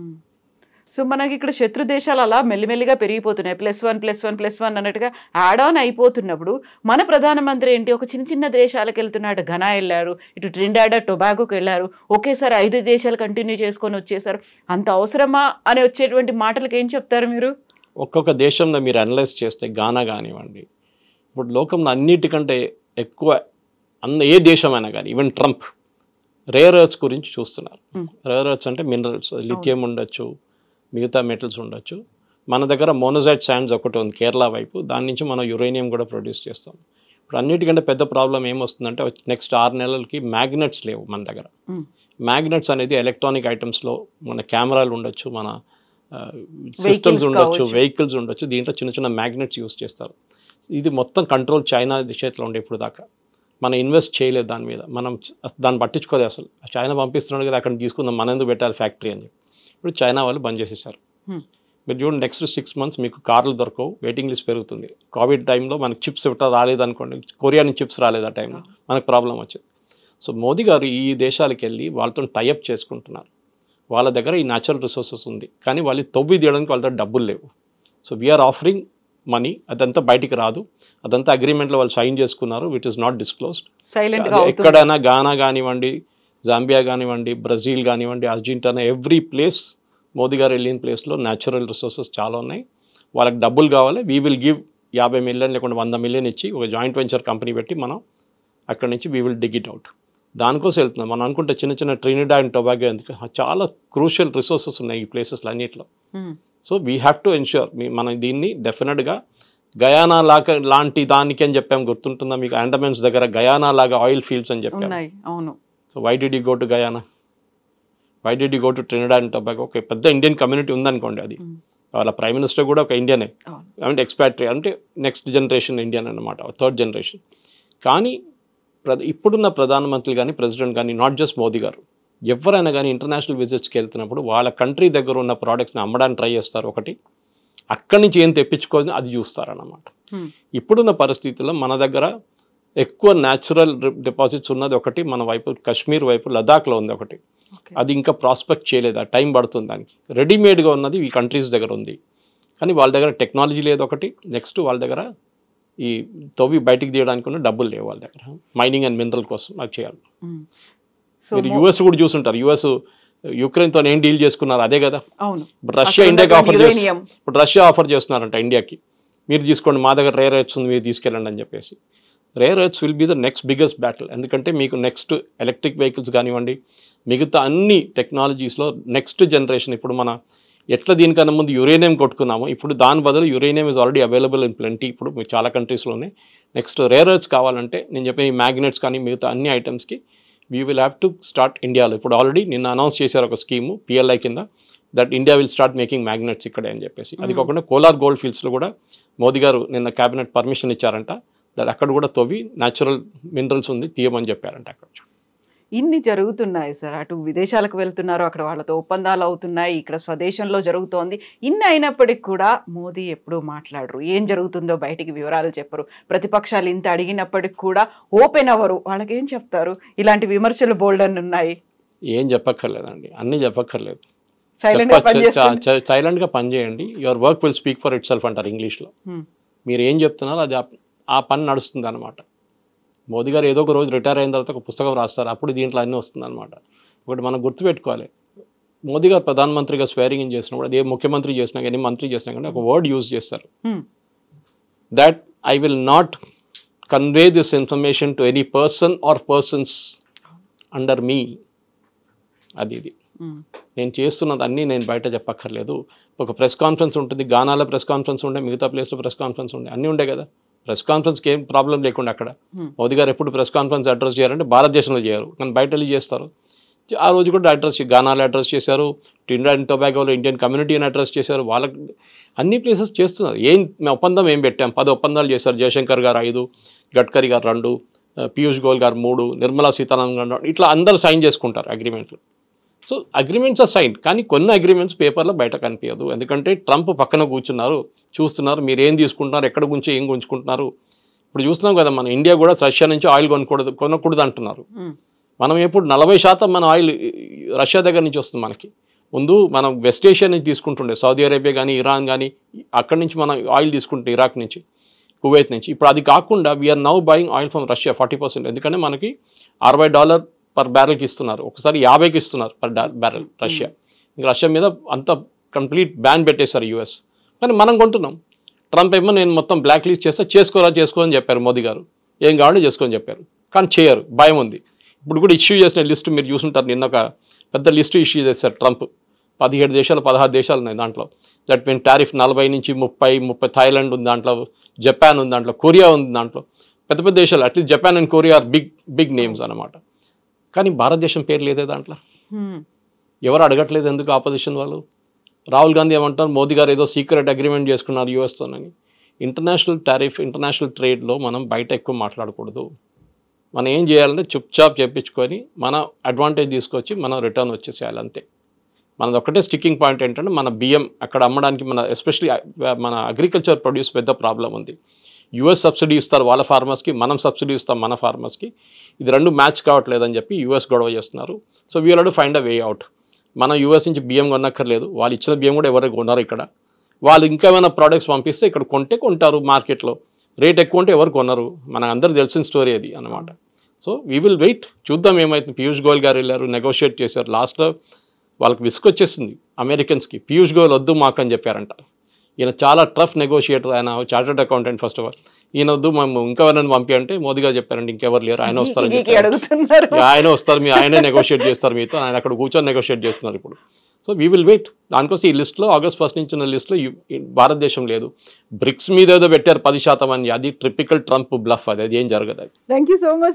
సో మనకి ఇక్కడ శత్రు దేశాలు అలా మెల్లిమెల్లిగా పెరిగిపోతున్నాయి. +1 అన్నట్టుగా యాడ్ ఆన్ అయిపోతున్నప్పుడు మన ప్రధానమంత్రి ఏంటి, ఒక చిన్న చిన్న దేశాలకు వెళ్తున్నాడు. ఘనా వెళ్ళారు, ఇటు ట్రినిడాడ్ టొబాగోకి వెళ్ళారు, ఒకేసారి 5 దేశాలు కంటిన్యూ చేసుకొని వచ్చేసారు. అంత అవసరమా అని వచ్చేటువంటి మాటలకు ఏం చెప్తారు మీరు? ఒక్కొక్క దేశంలో మీరు అనలైజ్ చేస్తే గానా కానివ్వండి, ఇప్పుడు లోకంలో అన్నిటికంటే ఎక్కువ ఏ దేశమైనా కానీ, ఈవెన్ ట్రంప్ రేర్ ఎర్త్స్ గురించి చూస్తున్నారు. రేర్ ఎర్త్స్ అంటే మినరల్స్, లిథియం ఉండొచ్చు, మిగతా మెటల్స్ ఉండొచ్చు. మన దగ్గర మోనోజైట్ శాండ్స్ ఒకటి ఉంది కేరళ వైపు, దాని నుంచి మనం యురేనియం కూడా ప్రొడ్యూస్ చేస్తాం. ఇప్పుడు అన్నిటికంటే పెద్ద ప్రాబ్లం ఏమొస్తుందంటే నెక్స్ట్ 6 నెలలకి మ్యాగ్నెట్స్ లేవు మన దగ్గర. మ్యాగ్నెట్స్ అనేది ఎలక్ట్రానిక్ ఐటమ్స్లో మన కెమెరాలు ఉండొచ్చు, మన సిస్టమ్స్ ఉండొచ్చు, వెహికల్స్ ఉండొచ్చు, దీంట్లో చిన్న చిన్న మ్యాగ్నెట్స్ యూస్ చేస్తారు. ఇది మొత్తం కంట్రోల్ చైనా చేతిలో ఉండే ఇప్పుడు దాకా. మనం ఇన్వెస్ట్ చేయలేదు దాని మీద, మనం దాన్ని పట్టించుకోలేదు అసలు. చైనా పంపిస్తున్నాడు కదా, అక్కడ తీసుకుందాం, మన ఎందుకు పెట్టాలి ఫ్యాక్టరీ అని చెప్పి. ఇప్పుడు చైనా వాళ్ళు బంద్ చేసేసారు. మీరు చూడండి, నెక్స్ట్ 6 months మీకు కార్లు దొరకవు, వెయిటింగ్ లిస్ట్ పెరుగుతుంది. కోవిడ్ టైంలో మనకు చిప్స్ ఇవ్వటం రాలేదనుకోండి, కొరియా నుంచి చిప్స్ రాలేదు ఆ టైంలో, మనకు ప్రాబ్లం వచ్చింది. సో మోదీ గారు ఈ దేశాలకు వెళ్ళి వాళ్ళతో టైఅప్ చేసుకుంటున్నారు. వాళ్ళ దగ్గర ఈ న్యాచురల్ రిసోర్సెస్ ఉంది, కానీ వాళ్ళు తవ్వి తీయడానికి వాళ్ళ దగ్గర డబ్బులు లేవు. సో వీఆర్ ఆఫరింగ్ మనీ, అదంతా బయటికి రాదు, అదంతా అగ్రిమెంట్లో వాళ్ళు సైన్ చేసుకున్నారు, విట్ ఈస్ నాట్ డిస్క్లోజ్డ్. ఎక్కడైనా గానా కానివ్వండి, జాంబియా కానివ్వండి, బ్రెజిల్ కానివ్వండి, అర్జెంటీనా, ఎవ్రీ ప్లేస్ మోదీ గారు వెళ్ళిన ప్లేస్లో న్యాచురల్ రిసోర్సెస్ చాలా ఉన్నాయి. వాళ్ళకి డబ్బులు కావాలి, వీ విల్ గివ్ 50 million లేకుండా 100 million ఇచ్చి ఒక జాయింట్ వెంచర్ కంపెనీ పెట్టి మనం అక్కడి నుంచి we will dig it out. దానికోసం వెళ్తున్నాం. మనం అనుకుంటే చిన్న చిన్న ట్రినిడాడ్ అండ్ టొబాగో ఎందుకు, చాలా క్రూషియల్ రిసోర్సెస్ ఉన్నాయి ఈ ప్లేసెస్లో అన్నింటిలో. So we have to ensure మనం దీన్ని డెఫినెట్గా గయానా లాంటి దానికి అని చెప్పాము, గుర్తుంటుందా మీకు? అండమాన్స్ దగ్గర గయానా లాగా ఆయిల్ ఫీల్డ్స్ అని చెప్పాము. So why did you go to Guyana, why did you go to Trinidad and Tobago? ఒక పెద్ద ఇండియన్ కమ్యూనిటీ ఉందనుకోండి, అది వాళ్ళ ప్రైమ్ మినిస్టర్ కూడా ఒక ఇండియనే, అంటే ఎక్స్పాట్రీ, అంటే నెక్స్ట్ జనరేషన్ ఇండియన్ అనమాట, 3rd generation. కానీ ఇప్పుడున్న ప్రధానమంత్రి కానీ ప్రెసిడెంట్ కానీ, నాట్ జస్ట్ మోదీ గారు, ఎవరైనా కానీ ఇంటర్నేషనల్ విజిట్స్కి వెళ్తున్నప్పుడు వాళ్ళ కంట్రీ దగ్గర ఉన్న ప్రోడక్ట్స్ని అమ్మడానికి ట్రై చేస్తారు. ఒకటి, అక్కడి నుంచి ఏం తెప్పించుకోవాలి అది చూస్తారన్నమాట. ఇప్పుడున్న పరిస్థితుల్లో మన దగ్గర ఎక్కువ న్యాచురల్ డిపాజిట్స్ ఉన్నది ఒకటి, మన వైపు కాశ్మీర్ వైపు లదాఖ్లో ఉంది ఒకటి, అది ఇంకా ప్రాస్పెక్ట్ చేయలేదు, ఆ టైం పడుతుంది దానికి. రెడీమేడ్గా ఉన్నది ఈ కంట్రీస్ దగ్గర ఉంది, కానీ వాళ్ళ దగ్గర టెక్నాలజీ లేదు ఒకటి, నెక్స్ట్ వాళ్ళ దగ్గర ఈ తవ్వి బయటికి తీయడానికి ఉన్న డబ్బులు లేవు వాళ్ళ దగ్గర, మైనింగ్ అండ్ మినరల్ కోసం అది చేయాలి. మీరు యుఎస్ కూడా చూసుంటారు. యుఎస్ యుక్రెయిన్తో ఏం డీల్ చేసుకున్నారు అదే కదా. అవును. ఇప్పుడు రష్యా ఇండియాకి ఆఫర్ చేస్తున్నారు. ఇప్పుడు రష్యా ఆఫర్ చేస్తున్నారంట ఇండియాకి, మీరు తీసుకోండి మా దగ్గర రేర్ ఎర్త్స్ ఉంది మీరు తీసుకెళ్ళండి అని చెప్పేసి. Rare earths will be the next biggest battle. ఎందుకంటే మీకు నెక్స్ట్ ఎలక్ట్రిక్ వెహికల్స్ కానివ్వండి, మిగతా అన్ని టెక్నాలజీస్లో నెక్స్ట్ జనరేషన్. ఇప్పుడు మన ఎట్లా దీనికన్నా ముందు యురేనియం కొట్టుకున్నాము, ఇప్పుడు దాని బదులు uranium is already available in plenty ఇప్పుడు మీకు చాలా కంట్రీస్లోనే. నెక్స్ట్ రేర్ ఎర్త్స్ కావాలంటే నేను చెప్పిన ఈ మ్యాగ్నెట్స్ కానీ మిగతా అన్ని ఐటమ్స్కి we will have to start ఇండియాలో. ఇప్పుడు ఆల్రెడీ నిన్న అనౌన్స్ చేశారు ఒక స్కీము పిఎల్ఐ కింద, that India will start making magnets ఇక్కడే అని చెప్పేసి. అది కాకుండా కోలార్ గోల్డ్ ఫీల్డ్స్లో కూడా మోదీ గారు నిన్న క్యాబినెట్ పర్మిషన్ ఇచ్చారంట, దట్ అక్కడ కూడా తవ్వి న్యాచురల్ మినరల్స్ ఉంది తీయమని చెప్పారంట. అక్కడ ఇన్ని జరుగుతున్నాయి సార్, అటు విదేశాలకు వెళ్తున్నారు, అక్కడ వాళ్ళతో ఒప్పందాలు అవుతున్నాయి, ఇక్కడ స్వదేశంలో జరుగుతోంది. ఇన్ని అయినప్పటికీ కూడా మోదీ ఎప్పుడూ మాట్లాడరు, ఏం జరుగుతుందో బయటికి వివరాలు చెప్పరు. ప్రతిపక్షాలు ఇంత అడిగినప్పటికి కూడా ఓపెన్ అవ్వరు. వాళ్ళకి ఏం చెప్తారు? ఇలాంటి విమర్శలు బోల్డ్ అని ఉన్నాయి. ఏం చెప్పక్కర్లేదండి, అన్నీ చెప్పక్కర్లేదు. సైలెంట్గా పనిచేయండి. Your work will speak for it self అంటారు ఇంగ్లీష్లో. మీరు ఏం చెప్తున్నారో అది ఆ పని నడుస్తుంది అనమాట. మోదీ గారు ఏదో ఒక రోజు రిటైర్ అయిన తర్వాత ఒక పుస్తకం రాస్తారు, అప్పుడు దీంట్లో అన్నీ వస్తుంది అనమాట. ఒకటి మనం గుర్తుపెట్టుకోవాలి, మోదీ గారు ప్రధానమంత్రిగా స్వేరింగ్ ఇన్ చేసినప్పుడు అది ఏ ముఖ్యమంత్రి చేసినా కానీ మంత్రి చేసినా కానీ ఒక వర్డ్ యూజ్ చేస్తారు, that I will not convey this information to any person or persons under మీ. ఇది నేను చేస్తున్నది అన్నీ నేను బయట చెప్పక్కర్లేదు. ఒక ప్రెస్ కాన్ఫరెన్స్ ఉంటుంది, గానాలో ప్రెస్ కాన్ఫరెన్స్ ఉండే, మిగతా ప్లేస్లో ప్రెస్ కాన్ఫరెన్స్ ఉండే, అన్నీ ఉండే కదా. ప్రెస్ కాన్ఫరెన్స్కి ఏం ప్రాబ్లం లేకుండా అక్కడ మోదీ గారు ఎప్పుడు ప్రెస్ కాన్ఫరెన్స్ అడ్రస్ చేయాలంటే భారతదేశంలో చేయరు, కానీ బయట వెళ్ళి చేస్తారు. ఆ రోజు కూడా అడ్రస్ గానాలో అడ్రస్ చేశారు, ట్రినిడాడ్ అండ్ టొబాగోలో ఇండియన్ కమ్యూనిటీని అడ్రస్ చేశారు. వాళ్ళకి అన్ని ప్లేసెస్ చేస్తున్నారు. ఒప్పందం ఏం పెట్టాం, 10 ఒప్పందాలు చేశారు. జయశంకర్ గారు 5, గడ్కరీ గారు 2, పీయూష్ గోయల్ గారు 3, నిర్మలా సీతారామన్ గారు 2, ఇట్లా అందరూ సైన్ చేసుకుంటారు అగ్రిమెంట్లు. సో అగ్రిమెంట్స్ ఆర్ సైన్, కానీ కొన్ని అగ్రిమెంట్స్ పేపర్లో బయట కనిపించదు. ఎందుకంటే ట్రంప్ పక్కన కూర్చున్నారు, చూస్తున్నారు మీరు ఏం తీసుకుంటున్నారు, ఎక్కడ గురించి ఏం గుంజుకుంటున్నారు. ఇప్పుడు చూస్తున్నాం కదా, మన ఇండియా కూడా రష్యా నుంచి ఆయిల్ కొనకూడదు అంటున్నారు. మనం ఎప్పుడు 40% మన ఆయిల్ రష్యా దగ్గర నుంచి వస్తుంది. మనకి ముందు మనం వెస్ట్ ఏషియా నుంచి తీసుకుంటుండే, సౌదీ అరేబియా కానీ ఇరాన్ కానీ, అక్కడి నుంచి మనం ఆయిల్ తీసుకుంటే ఇరాక్ నుంచి, కువైత్ నుంచి. ఇప్పుడు అది కాకుండా we're now buying oil from Russia 40%. ఎందుకంటే మనకి $60 పర్ బ్యారెల్కి ఇస్తున్నారు, ఒకసారి 50కి ఇస్తున్నారు పర్ బ్యారెల్ రష్యా. ఇంకా రష్యా మీద అంత కంప్లీట్ బ్యాన్ పెట్టేశారు యూఎస్, కానీ మనం కొంటున్నాం. ట్రంప్ ఏమో నేను మొత్తం బ్లాక్ లిస్ట్ చేస్తే చేసుకోని చెప్పారు మోదీ గారు, ఏం కావాలో చేసుకొని చెప్పారు, కానీ చేయరు, భయం ఉంది. ఇప్పుడు కూడా ఇష్యూ చేసిన లిస్టు మీరు చూసుంటారు, నిన్న ఒక పెద్ద లిస్టు ఇష్యూ చేశారు ట్రంప్. 17 దేశాలు 16 దేశాలు ఉన్నాయి దాంట్లో. దట్ మీన్ టారిఫ్ 40 నుంచి 30. థాయిలాండ్ ఉంది దాంట్లో, జపాన్ ఉంది దాంట్లో, కొరియా ఉంది దాంట్లో. పెద్ద పెద్ద దేశాలు, at least Japan and Korea are big names అనమాట. కానీ భారతదేశం పేరు లేదే దాంట్లో. ఎవరు అడగట్లేదు ఎందుకు ఆపోజిషన్ వాళ్ళు. రాహుల్ గాంధీ ఏమంటారు, మోదీ గారు ఏదో సీక్రెట్ అగ్రిమెంట్ చేసుకున్నారు యూఎస్తోనని. ఇంటర్నేషనల్ టారిఫ్, ఇంటర్నేషనల్ ట్రేడ్లో మనం బయట ఎక్కువ మాట్లాడకూడదు. మనం ఏం చేయాలంటే చుప్చాప్ చెప్పించుకొని మన అడ్వాంటేజ్ తీసుకొచ్చి మనం రిటర్న్ వచ్చేసేయాలి అంతే. మనది ఒక్కటే స్టిక్కింగ్ పాయింట్ ఏంటంటే మన బియ్యం అక్కడ అమ్మడానికి మన ఎస్పెషలీ మన అగ్రికల్చర్ ప్రొడ్యూస్ పెద్ద ప్రాబ్లం ఉంది. యూఎస్ సబ్సిడీ ఇస్తారు వాళ్ళ ఫార్మర్స్కి, మనం సబ్సిడీ ఇస్తాం మన ఫార్మర్స్కి. ఇది రెండు మ్యాచ్ కావట్లేదని చెప్పి యూఎస్ గొడవ చేస్తున్నారు. So we have to find a way out. మనం యూఎస్ నుంచి బియ్యం కొనక్కర్లేదు, వాళ్ళు ఇచ్చిన బియ్యం కూడా ఎవరు కొన్నారు ఇక్కడ. వాళ్ళు ఇంకా ఏమైనా ప్రోడక్ట్స్ పంపిస్తే ఇక్కడ కొంటారు మార్కెట్లో. రేట్ ఎక్కువ ఉంటే ఎవరు కొనరు, మనకు అందరూ తెలిసిన స్టోరీ అది అన్నమాట. సో వీ విల్ వెయిట్, చూద్దాం ఏమవుతుంది. పీయూష్ గోయల్ గారు వెళ్ళారు, నెగోషియేట్ చేశారు. లాస్ట్లో వాళ్ళకి విసుకొచ్చేసింది అమెరికన్స్కి. పీయూష్ గోయల్ వద్దు మాకు అని చెప్పారంట. ఈయన చాలా టఫ్ నెగోషియేటర్, ఆయన chartered accountant first of all. ఈయన వద్దు మేము ఇంకెవరైనా పంపి అంటే మోదీ గారు చెప్పారండి ఇంకెవరు లేరు, ఆయన వస్తారని చెప్పారు. ఆయన వస్తారు, ఆయనే నెగోషియేట్ చేస్తారు మీతో, ఆయన అక్కడ కూర్చొని నెగోషియేట్ చేస్తున్నారు ఇప్పుడు. So we will wait. దానికోసం ఈ లిస్ట్లో August 1 నుంచి ఉన్న లిస్ట్లో భారతదేశం లేదు. బ్రిక్స్ మీద ఏదో పెట్టారు 10% అని, అది ట్రిపికల్ ట్రంప్ బ్లఫ్, అది ఏం జరగదు. Thank you so much.